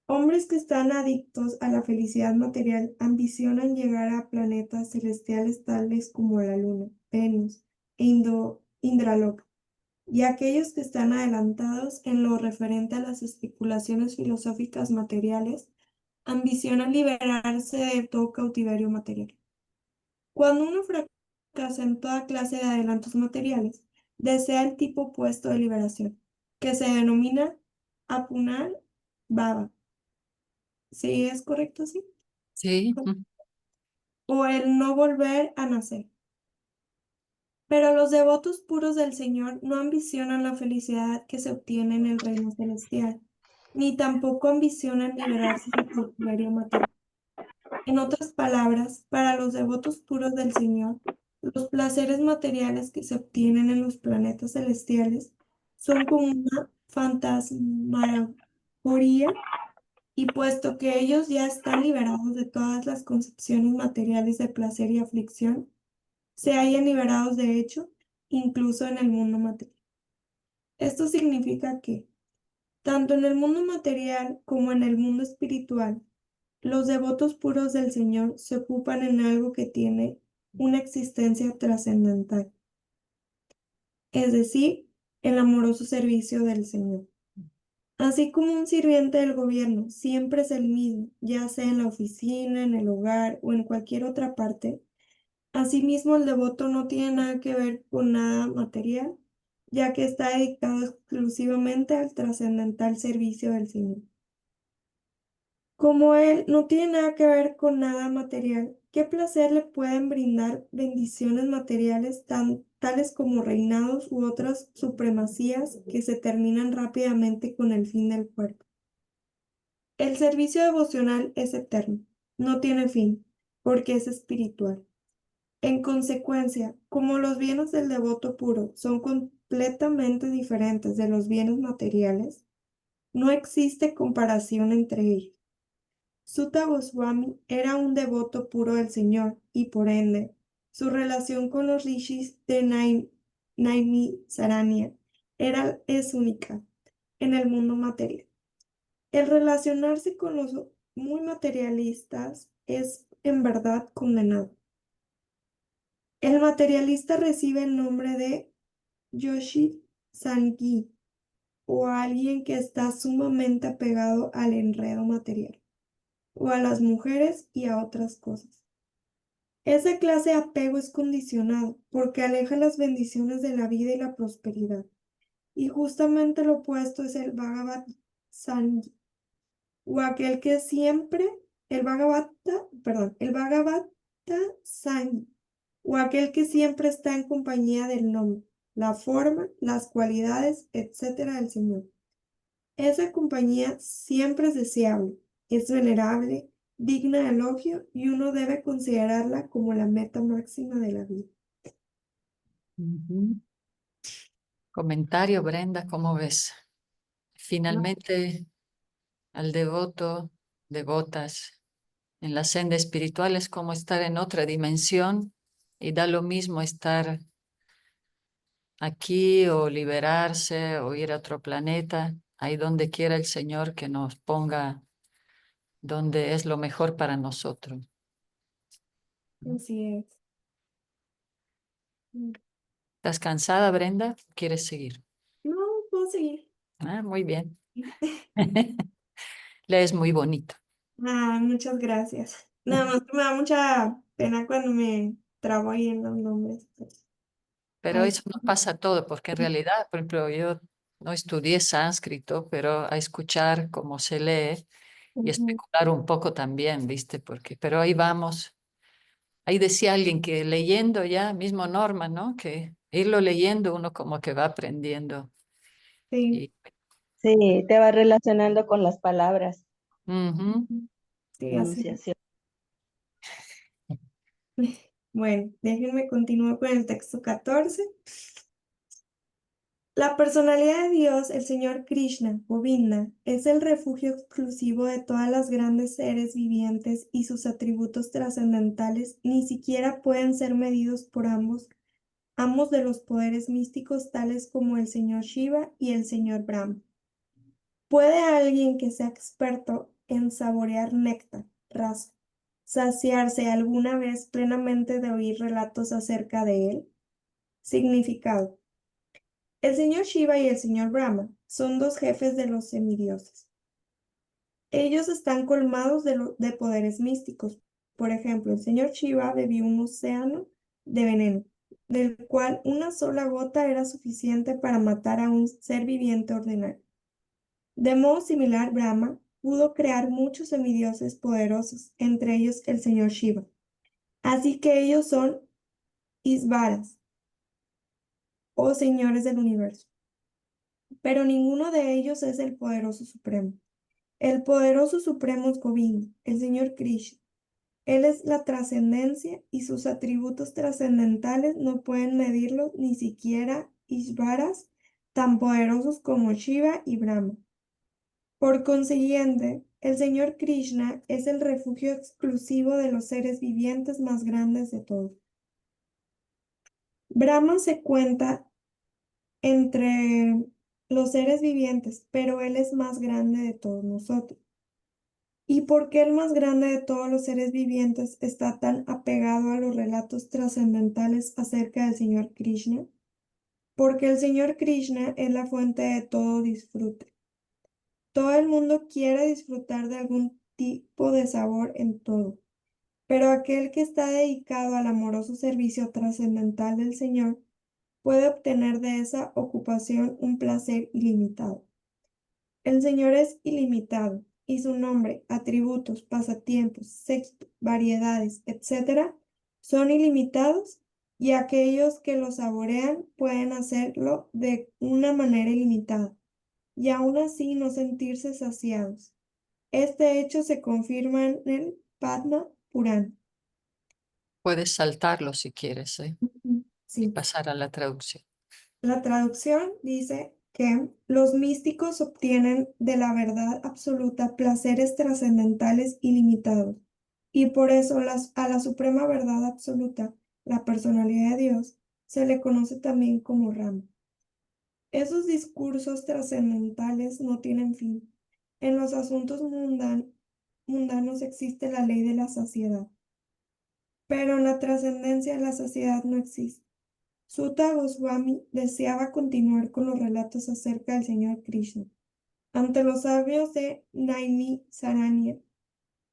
Hombres que están adictos a la felicidad material ambicionan llegar a planetas celestiales tales como la Luna, Venus e Indraloka, y aquellos que están adelantados en lo referente a las especulaciones filosóficas materiales ambicionan liberarse de todo cautiverio material. Cuando uno fracasa en toda clase de adelantos materiales, desea el tipo opuesto de liberación, que se denomina Apunar Baba. ¿Sí es correcto así? Sí. O el no volver a nacer. Pero los devotos puros del Señor no ambicionan la felicidad que se obtiene en el reino celestial, ni tampoco ambicionan liberarse del cautiverio material. En otras palabras, para los devotos puros del Señor, los placeres materiales que se obtienen en los planetas celestiales son como una fantasmagoría, y puesto que ellos ya están liberados de todas las concepciones materiales de placer y aflicción, se hallan liberados de hecho, incluso en el mundo material. Esto significa que, Tanto en el mundo material como en el mundo espiritual, los devotos puros del Señor se ocupan en algo que tiene una existencia trascendental, es decir, el amoroso servicio del Señor. Así como un sirviente del gobierno siempre es el mismo, ya sea en la oficina, en el hogar o en cualquier otra parte, asimismo el devoto no tiene nada que ver con nada material, ya que está dedicado exclusivamente al trascendental servicio del Señor. Como él no tiene nada que ver con nada material, ¿qué placer le pueden brindar bendiciones materiales tales como reinados u otras supremacías que se terminan rápidamente con el fin del cuerpo? El servicio devocional es eterno, no tiene fin, porque es espiritual. En consecuencia, como los bienes del devoto puro son completamente diferentes de los bienes materiales, no existe comparación entre ellos. Sutta Goswami era un devoto puro del Señor y por ende, su relación con los rishis de Naimisaranya es única en el mundo material. El relacionarse con los muy materialistas es en verdad condenado. El materialista recibe el nombre de Yoshi Sangi o alguien que está sumamente apegado al enredo material o a las mujeres y a otras cosas. Esa clase de apego es condicionado porque aleja las bendiciones de la vida y la prosperidad. Y justamente lo opuesto es el Bhagavad Sangi, o aquel que siempre, el Bhagavata Sangi, o aquel que siempre está en compañía del nombre, la forma, las cualidades, etcétera del Señor. Esa compañía siempre es deseable, es venerable, digna de elogio y uno debe considerarla como la meta máxima de la vida. Ujú. Comentario, Brenda, ¿cómo ves? Finalmente, al devoto, devotas, en la senda espiritual es como estar en otra dimensión y da lo mismo estar aquí o liberarse o ir a otro planeta, ahí donde quiera el Señor que nos ponga donde es lo mejor para nosotros. Así es. Mm. ¿Estás cansada, Brenda? ¿Quieres seguir? No, puedo seguir. Ah, muy bien. Lees muy bonito. Ah, muchas gracias. Nada más que me da mucha pena cuando me trabo ahí en los nombres, pues. Pero Ay, eso no pasa todo, porque en realidad, por ejemplo, yo no estudié sánscrito, pero a escuchar cómo se lee y ujú. especular un poco también, ¿viste? Pero ahí vamos. Ahí decía alguien que leyendo ya, mismo Norma, ¿no? Que irlo leyendo uno como que va aprendiendo. Sí, Y, Sí, te vas relacionando con las palabras, ujú. sí, así es. pronunciación. Bueno, déjenme continuar con el texto 14. La personalidad de Dios, el Señor Krishna, Govinda, es el refugio exclusivo de todas las grandes seres vivientes y sus atributos trascendentales ni siquiera pueden ser medidos por ambos de los poderes místicos tales como el Señor Shiva y el Señor Brahma. ¿Puede alguien que sea experto en saborear néctar, rasa, saciarse alguna vez plenamente de oír relatos acerca de él? Significado. El señor Shiva y el señor Brahma son dos jefes de los semidioses. Ellos están colmados de poderes místicos. Por ejemplo, el señor Shiva bebió un océano de veneno, del cual una sola gota era suficiente para matar a un ser viviente ordinario. De modo similar, Brahma pudo crear muchos semidioses poderosos, entre ellos el señor Shiva. Así que ellos son Isvaras, o señores del universo. Pero ninguno de ellos es el poderoso supremo. El poderoso supremo es Govinda, el señor Krishna. Él es la trascendencia y sus atributos trascendentales no pueden medirlo ni siquiera Ishvaras tan poderosos como Shiva y Brahma. Por consiguiente, el señor Krishna es el refugio exclusivo de los seres vivientes más grandes de todos. Brahma se cuenta entre los seres vivientes, pero Él es más grande de todos nosotros. ¿Y por qué el más grande de todos los seres vivientes está tan apegado a los relatos trascendentales acerca del Señor Krishna? Porque el Señor Krishna es la fuente de todo disfrute. Todo el mundo quiere disfrutar de algún tipo de sabor en todo, pero aquel que está dedicado al amoroso servicio trascendental del Señor puede obtener de esa ocupación un placer ilimitado. El Señor es ilimitado, y su nombre, atributos, pasatiempos, sexo, variedades, etc., son ilimitados, y aquellos que lo saborean pueden hacerlo de una manera ilimitada, y aún así no sentirse saciados. Este hecho se confirma en el Padma Purana. Puedes saltarlo si quieres, ¿eh? Y Sí. pasar a la traducción. La traducción dice que los místicos obtienen de la verdad absoluta placeres trascendentales ilimitados, y por eso a la suprema verdad absoluta, la personalidad de Dios, se le conoce también como Rama. Esos discursos trascendentales no tienen fin. En los asuntos mundanos existe la ley de la saciedad, pero en la trascendencia la saciedad no existe. Sutta Goswami deseaba continuar con los relatos acerca del Señor Krishna ante los sabios de Naini Saranya,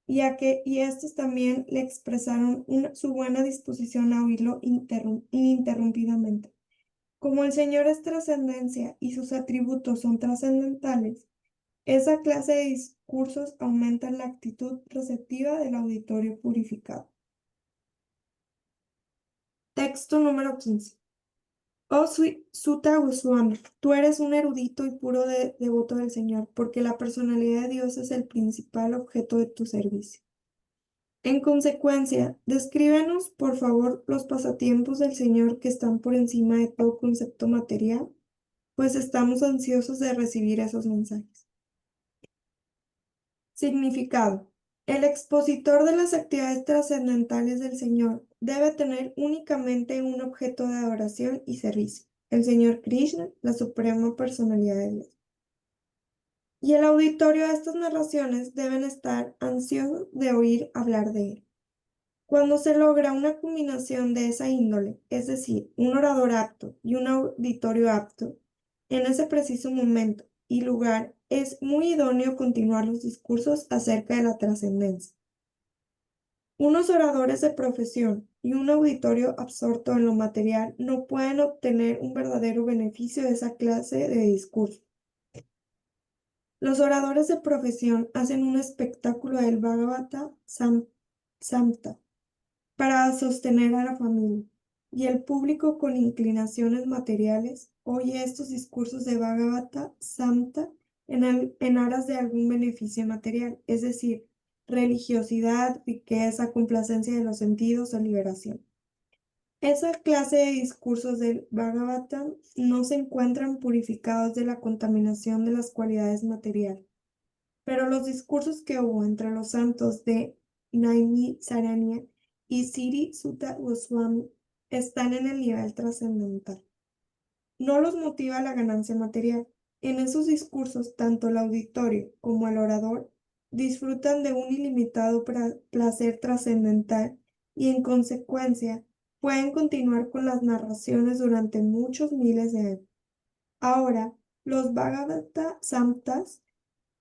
y estos también le expresaron su buena disposición a oírlo ininterrumpidamente. Como el Señor es trascendencia y sus atributos son trascendentales, esa clase de discursos aumentan la actitud receptiva del auditorio purificado. Texto número 15. Oh Sutta Goswami, tú eres un erudito y puro devoto del Señor, porque la personalidad de Dios es el principal objeto de tu servicio. En consecuencia, descríbenos, por favor, los pasatiempos del Señor que están por encima de todo concepto material, pues estamos ansiosos de recibir esos mensajes. Significado. El expositor de las actividades trascendentales del Señor debe tener únicamente un objeto de adoración y servicio, el Señor Krishna, la suprema personalidad de Dios. Y el auditorio de estas narraciones deben estar ansiosos de oír hablar de él. Cuando se logra una combinación de esa índole, es decir, un orador apto y un auditorio apto, en ese preciso momento y lugar es muy idóneo continuar los discursos acerca de la trascendencia. Unos oradores de profesión y un auditorio absorto en lo material no pueden obtener un verdadero beneficio de esa clase de discurso. Los oradores de profesión hacen un espectáculo del Bhagavata Samhita para sostener a la familia, y el público con inclinaciones materiales oye estos discursos de Bhagavata Samhita en aras de algún beneficio material, es decir, religiosidad, riqueza, complacencia de los sentidos o liberación. Esa clase de discursos del Bhagavatam no se encuentran purificados de la contaminación de las cualidades materiales, pero los discursos que hubo entre los santos de Naini Saranya y Sri Sutta Goswami están en el nivel trascendental. No los motiva la ganancia material. En esos discursos, tanto el auditorio como el orador disfrutan de un ilimitado placer trascendental y, en consecuencia, pueden continuar con las narraciones durante muchos miles de años. Ahora, los Bhagavata Samhitas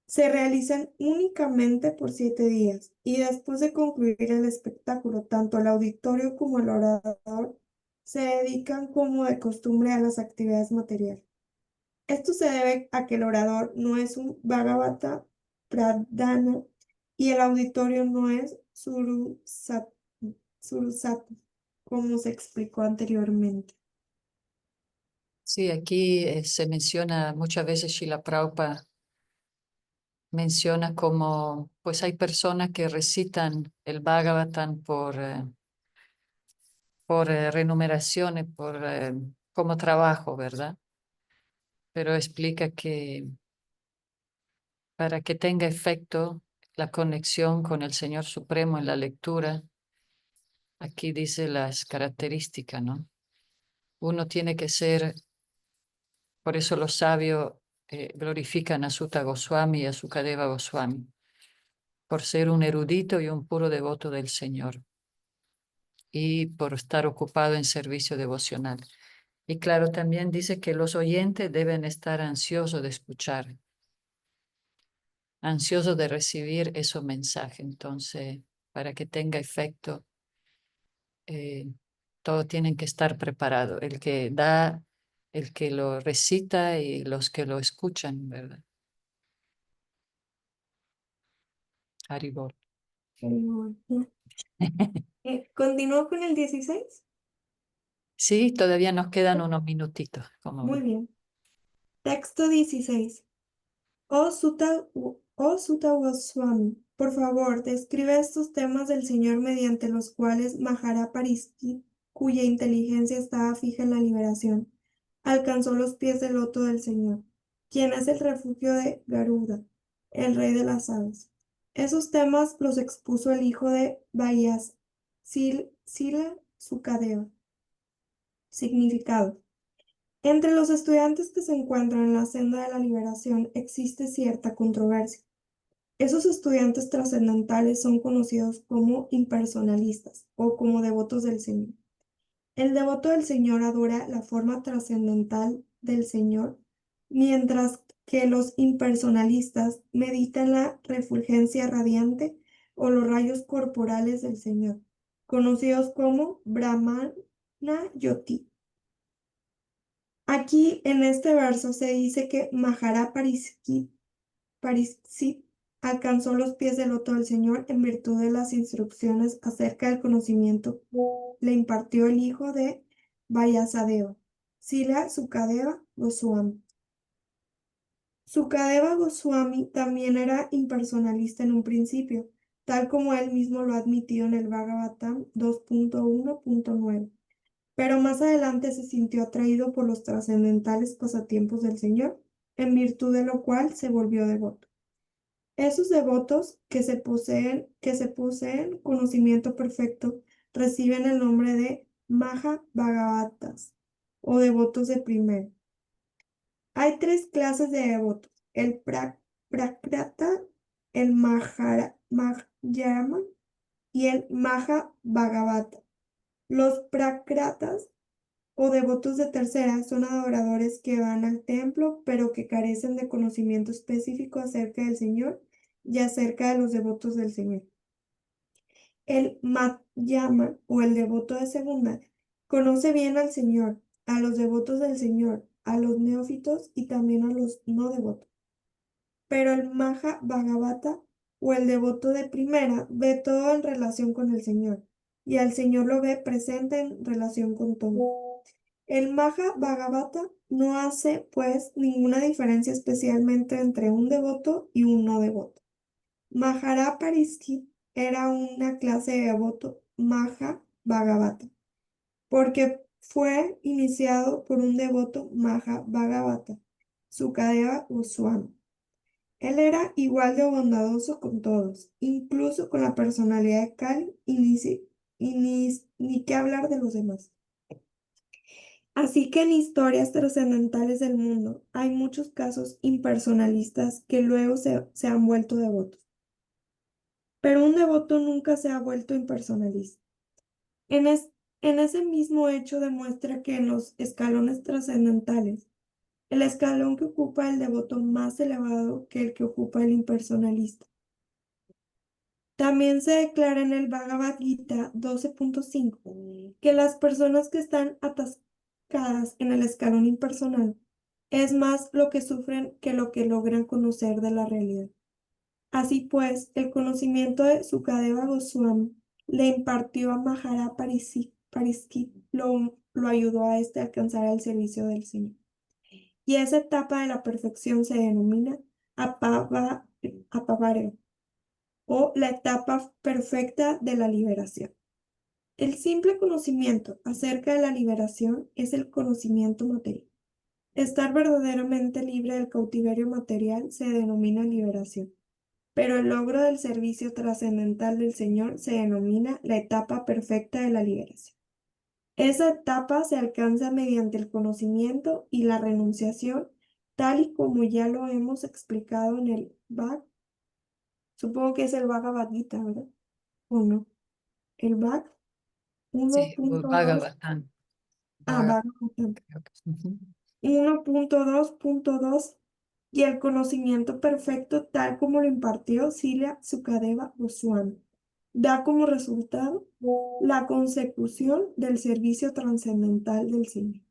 se realizan únicamente por 7 días, y después de concluir el espectáculo, tanto el auditorio como el orador se dedican como de costumbre a las actividades materiales. Esto se debe a que el orador no es un Bhagavata Pradhana y el auditorio no es Surusata, como se explicó anteriormente. Sí, aquí se menciona muchas veces, Srila Prabhupada menciona como, pues hay personas que recitan el Bhagavatam por remuneraciones, como trabajo, ¿verdad? Pero explica que para que tenga efecto la conexión con el Señor Supremo en la lectura, aquí dice las características, ¿no? Uno tiene que ser Por eso los sabios glorifican a Sutta Goswami y a Sukadeva Goswami, por ser un erudito y un puro devoto del Señor, y por estar ocupado en servicio devocional. Y claro, también dice que los oyentes deben estar ansiosos de escuchar, ansiosos de recibir esos mensajes. Entonces, para que tenga efecto, todos tienen que estar preparados. El que da, el que lo recita y los que lo escuchan, ¿verdad? Haribol. ¿Continúo con el 16? Sí, todavía nos quedan unos minutitos, como Muy ven. bien. Texto 16. Oh Sutta Goswami, por favor, describe estos temas del Señor mediante los cuales Mahara Parishit, cuya inteligencia estaba fija en la liberación, alcanzó los pies del loto del Señor, quien es el refugio de Garuda, el rey de las aves. Esos temas los expuso el hijo de Sila Sukadeva. Significado. Entre los estudiantes que se encuentran en la senda de la liberación existe cierta controversia. Esos estudiantes trascendentales son conocidos como impersonalistas o como devotos del Señor. El devoto del Señor adora la forma trascendental del Señor, mientras que los impersonalistas meditan la refulgencia radiante o los rayos corporales del Señor, conocidos como Brahmana Yoti. Aquí en este verso se dice que Mahara Parishit alcanzó los pies del loto del Señor en virtud de las instrucciones acerca del conocimiento le impartió el hijo de Vyasadeva, Sila Sukadeva Goswami. Sukadeva Goswami también era impersonalista en un principio, tal como él mismo lo ha admitido en el Bhagavatam 2.1.9. Pero más adelante se sintió atraído por los trascendentales pasatiempos del Señor, en virtud de lo cual se volvió devoto. Esos devotos que se poseen conocimiento perfecto reciben el nombre de Maha Bhagavatas o devotos de primero. Hay tres clases de devotos: el Prakrata, el Mahayama y el Maha Bhagavata. Los Prakratas o devotos de tercera son adoradores que van al templo, pero que carecen de conocimiento específico acerca del Señor y acerca de los devotos del Señor. El Madhyama o el devoto de segunda conoce bien al Señor, a los devotos del Señor, a los neófitos y también a los no devotos. Pero el Maha Bhagavata o el devoto de primera ve todo en relación con el Señor y al Señor lo ve presente en relación con todo. El Maha Bhagavata no hace, pues, ninguna diferencia especialmente entre un devoto y un no devoto. Mahara Parishit era una clase de devoto Maha Bhagavata, porque fue iniciado por un devoto Maha Bhagavata, Sukadeva Goswami. Él era igual de bondadoso con todos, incluso con la personalidad de Kali, ni qué hablar de los demás. Así que en historias trascendentales del mundo hay muchos casos impersonalistas que luego se han vuelto devotos. Pero un devoto nunca se ha vuelto impersonalista. En, en ese mismo hecho demuestra que en los escalones trascendentales, el escalón que ocupa el devoto más elevado que el que ocupa el impersonalista. También se declara en el Bhagavad Gita 12.5 que las personas que están atascadas en el escalón impersonal es más lo que sufren que lo que logran conocer de la realidad. Así pues, el conocimiento de Sukadeva Goswami le impartió a Mahara Parishit, lo ayudó a alcanzar el servicio del Señor. Y esa etapa de la perfección se denomina Apavareo, o la etapa perfecta de la liberación. El simple conocimiento acerca de la liberación es el conocimiento material. Estar verdaderamente libre del cautiverio material se denomina liberación, pero el logro del servicio trascendental del Señor se denomina la etapa perfecta de la liberación. Esa etapa se alcanza mediante el conocimiento y la renunciación, tal y como ya lo hemos explicado en el supongo que es el Bhagavad Gita, ¿verdad? ¿O no? El Bhag Sí, 1.2, Bhagavatam. Bhagavatam Creo que ujú. 1.2.2 y el conocimiento perfecto tal como lo impartió Srila Sukadeva Goswami. Da como resultado la consecución del servicio trascendental del Señor.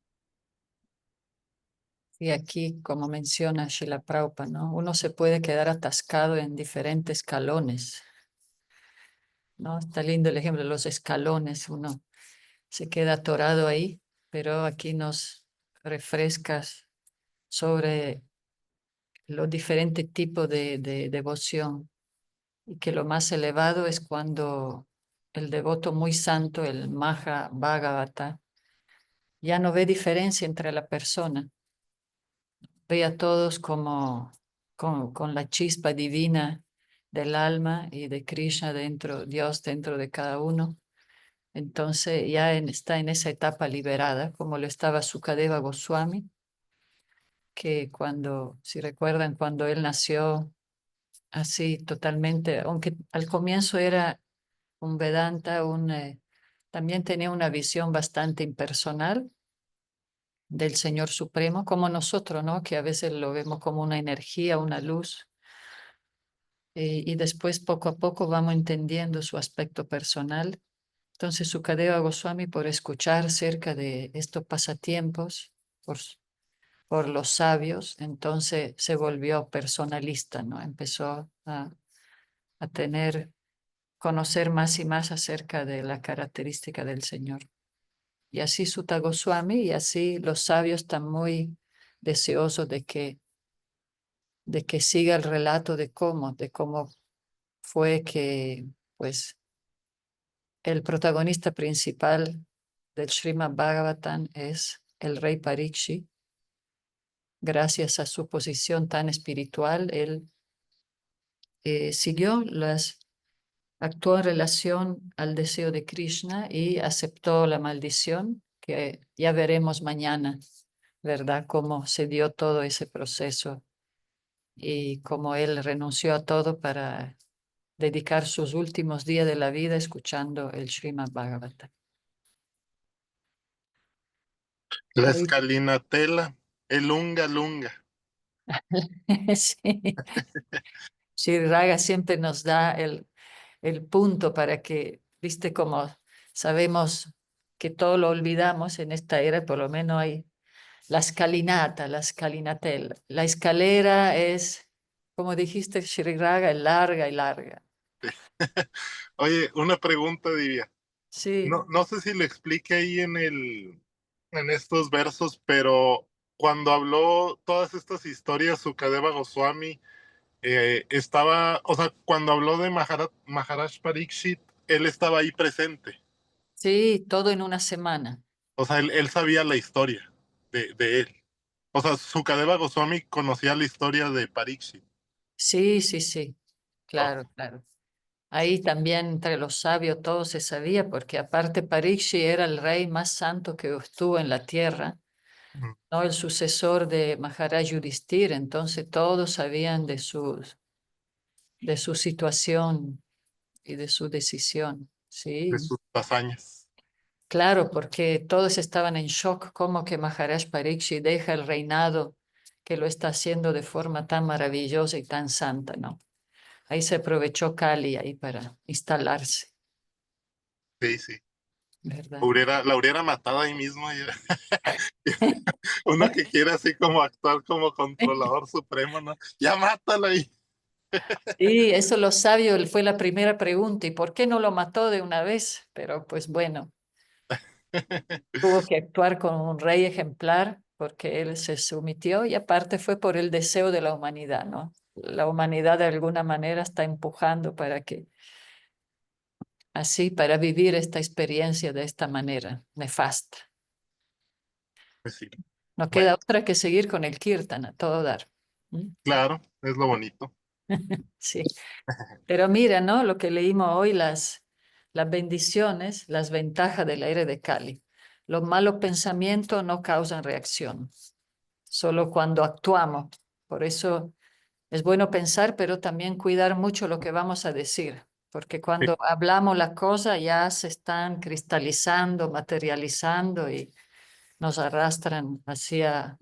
Y aquí, como menciona Srila Prabhupada, ¿no? Uno se puede quedar atascado en diferentes escalones, ¿no? Está lindo el ejemplo de los escalones, uno se queda atorado ahí, pero aquí nos refrescas sobre los diferentes tipos de devoción y que lo más elevado es cuando el devoto muy santo, el Maha Bhagavata, ya no ve diferencia entre la persona, ve a todos como con la chispa divina del alma y de Krishna dentro, Dios dentro de cada uno. Entonces ya está en esa etapa liberada, como lo estaba Sukadeva Goswami, que cuando, si recuerdan, cuando él nació así totalmente, aunque al comienzo era un Vedanta, también tenía una visión bastante impersonal del Señor Supremo, como nosotros, ¿no? Que a veces lo vemos como una energía, una luz, y después poco a poco vamos entendiendo su aspecto personal. Entonces, Sukadeva Goswami, por escuchar acerca de estos pasatiempos, por los sabios, entonces se volvió personalista, ¿no? Empezó a conocer más y más acerca de la característica del Señor. Y así Sutta Goswami, y así los sabios están muy deseosos de que siga el relato de cómo fue que, pues, el protagonista principal del Srimad Bhagavatam es el rey Parikshit. Gracias a su posición tan espiritual, él actuó en relación al deseo de Krishna y aceptó la maldición, que ya veremos mañana, ¿verdad? Cómo se dio todo ese proceso y cómo él renunció a todo para dedicar sus últimos días de la vida escuchando el Srimad Bhagavatam. La Hoy, escalinatela, el unga lunga. sí, Sri Raga siempre nos da el punto para que, viste, como sabemos que todo lo olvidamos en esta era, por lo menos hay la escalinata, la escalinatel. La escalera es, como dijiste, Sri Raga, larga y larga. Oye, una pregunta, Divya. Sí, No sé si lo explique ahí en estos versos, pero cuando habló todas estas historias, Sukadeva Goswami estaba, o sea, cuando habló de Maharaj Pariksit, él estaba ahí presente. sí, todo en una semana. O sea, él sabía la historia de él. O sea, Sukadeva Goswami conocía la historia de Pariksit. Sí, sí, sí, Oh, claro, claro. Ahí también entre los sabios todo se sabía, porque aparte Parikshit era el rey más santo que estuvo en la tierra, mm, ¿no? El sucesor de Maharaj Yudhishthira, entonces todos sabían de su situación y de su decisión. de Sí, sus hazañas. claro, porque todos estaban en shock, como que Maharaj Parikshit deja el reinado que lo está haciendo de forma tan maravillosa y tan santa, ¿no? Ahí se aprovechó Kali ahí para instalarse, Sí, sí. ¿verdad? La hubiera matado ahí mismo. Uno que quiere así como actuar como controlador supremo, ¿no? Ya mátala ahí. Sí, eso lo sabio fue la primera pregunta. ¿Y por qué no lo mató de una vez? Pero pues bueno, tuvo que actuar como un rey ejemplar porque él se sometió y aparte fue por el deseo de la humanidad, ¿no? La humanidad de alguna manera está empujando para que, así, para vivir esta experiencia de esta manera nefasta. Pues sí. No Bueno, queda otra que seguir con el kirtan a todo dar. ¿Mm? claro, es lo bonito. Sí. Pero mira, ¿no? Lo que leímos hoy, las bendiciones, las ventajas de la era de Cali. los malos pensamientos no causan reacción, solo cuando actuamos. Por eso es bueno pensar, pero también cuidar mucho lo que vamos a decir, porque cuando hablamos las cosas ya se están cristalizando, materializando y nos arrastran hacia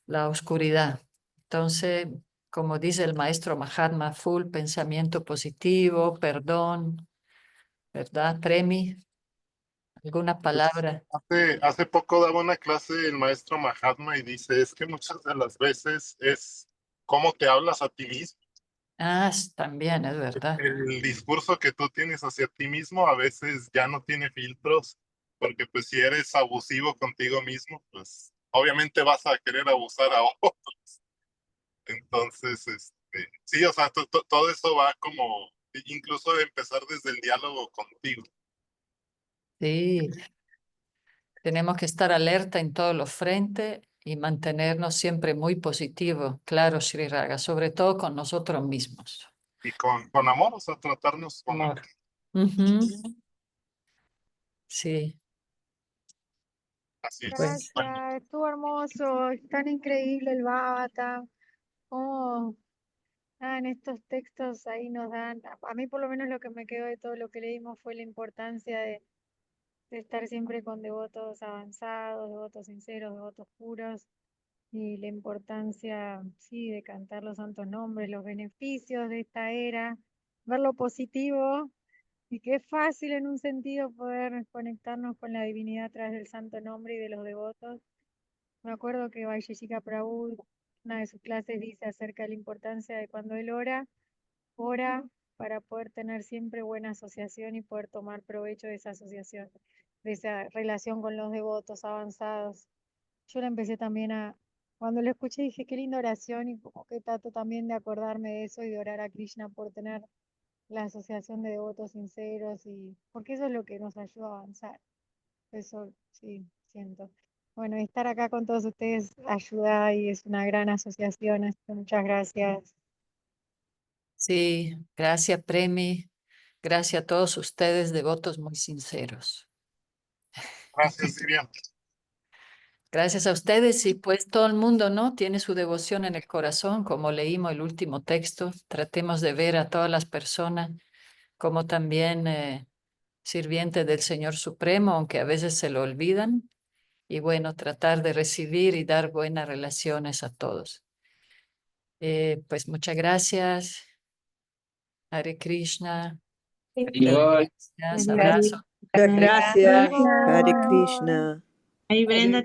la oscuridad. Entonces, como dice el maestro Mahatma, full pensamiento positivo, perdón, ¿verdad, Premi? ¿Alguna palabra? Hace poco daba una clase el maestro Mahatma y dice, es que muchas de las veces es cómo te hablas a ti mismo. Ah, también es verdad. El discurso que tú tienes hacia ti mismo a veces ya no tiene filtros, porque pues si eres abusivo contigo mismo, pues obviamente vas a querer abusar a otros. Entonces, sí, o sea, todo eso va como, incluso de empezar desde el diálogo contigo. Sí, tenemos que estar alerta en todos los frentes y mantenernos siempre muy positivos, claro, Sri Raga, sobre todo con nosotros mismos. Y con amor, o sea, tratarnos con Amor. Ujú. Sí, así es. pues Gracias, estuvo hermoso, es tan increíble el Bhagavatam. Oh, en estos textos ahí nos dan, a mí por lo menos lo que me quedó de todo lo que leímos fue la importancia de estar siempre con devotos avanzados, devotos sinceros, devotos puros, y la importancia, sí, de cantar los santos nombres, los beneficios de esta era, ver lo positivo y que es fácil en un sentido poder conectarnos con la divinidad a través del santo nombre y de los devotos. Me acuerdo que Vaisheshika Prabhu, una de sus clases, dice acerca de la importancia de cuando él ora para poder tener siempre buena asociación y poder tomar provecho de esa asociación, de esa relación con los devotos avanzados. Yo la empecé también cuando lo escuché dije, qué linda oración y como que trato también de acordarme de eso y de orar a Krishna por tener la asociación de devotos sinceros y porque eso es lo que nos ayuda a avanzar. Eso sí, siento. Bueno, estar acá con todos ustedes ayuda y es una gran asociación, así que muchas gracias. sí, gracias, Premi. Gracias a todos ustedes, devotos muy sinceros. Gracias, Vivian. Gracias a ustedes y pues todo el mundo, ¿no? Tiene su devoción en el corazón, como leímos el último texto. Tratemos de ver a todas las personas como también sirvientes del Señor Supremo, aunque a veces se lo olvidan. Y bueno, tratar de recibir y dar buenas relaciones a todos. Pues muchas gracias. Hare Krishna. Igual. Gracias. Abrazo. Gracias. Gracias. Hare Krishna. Ahí Brenda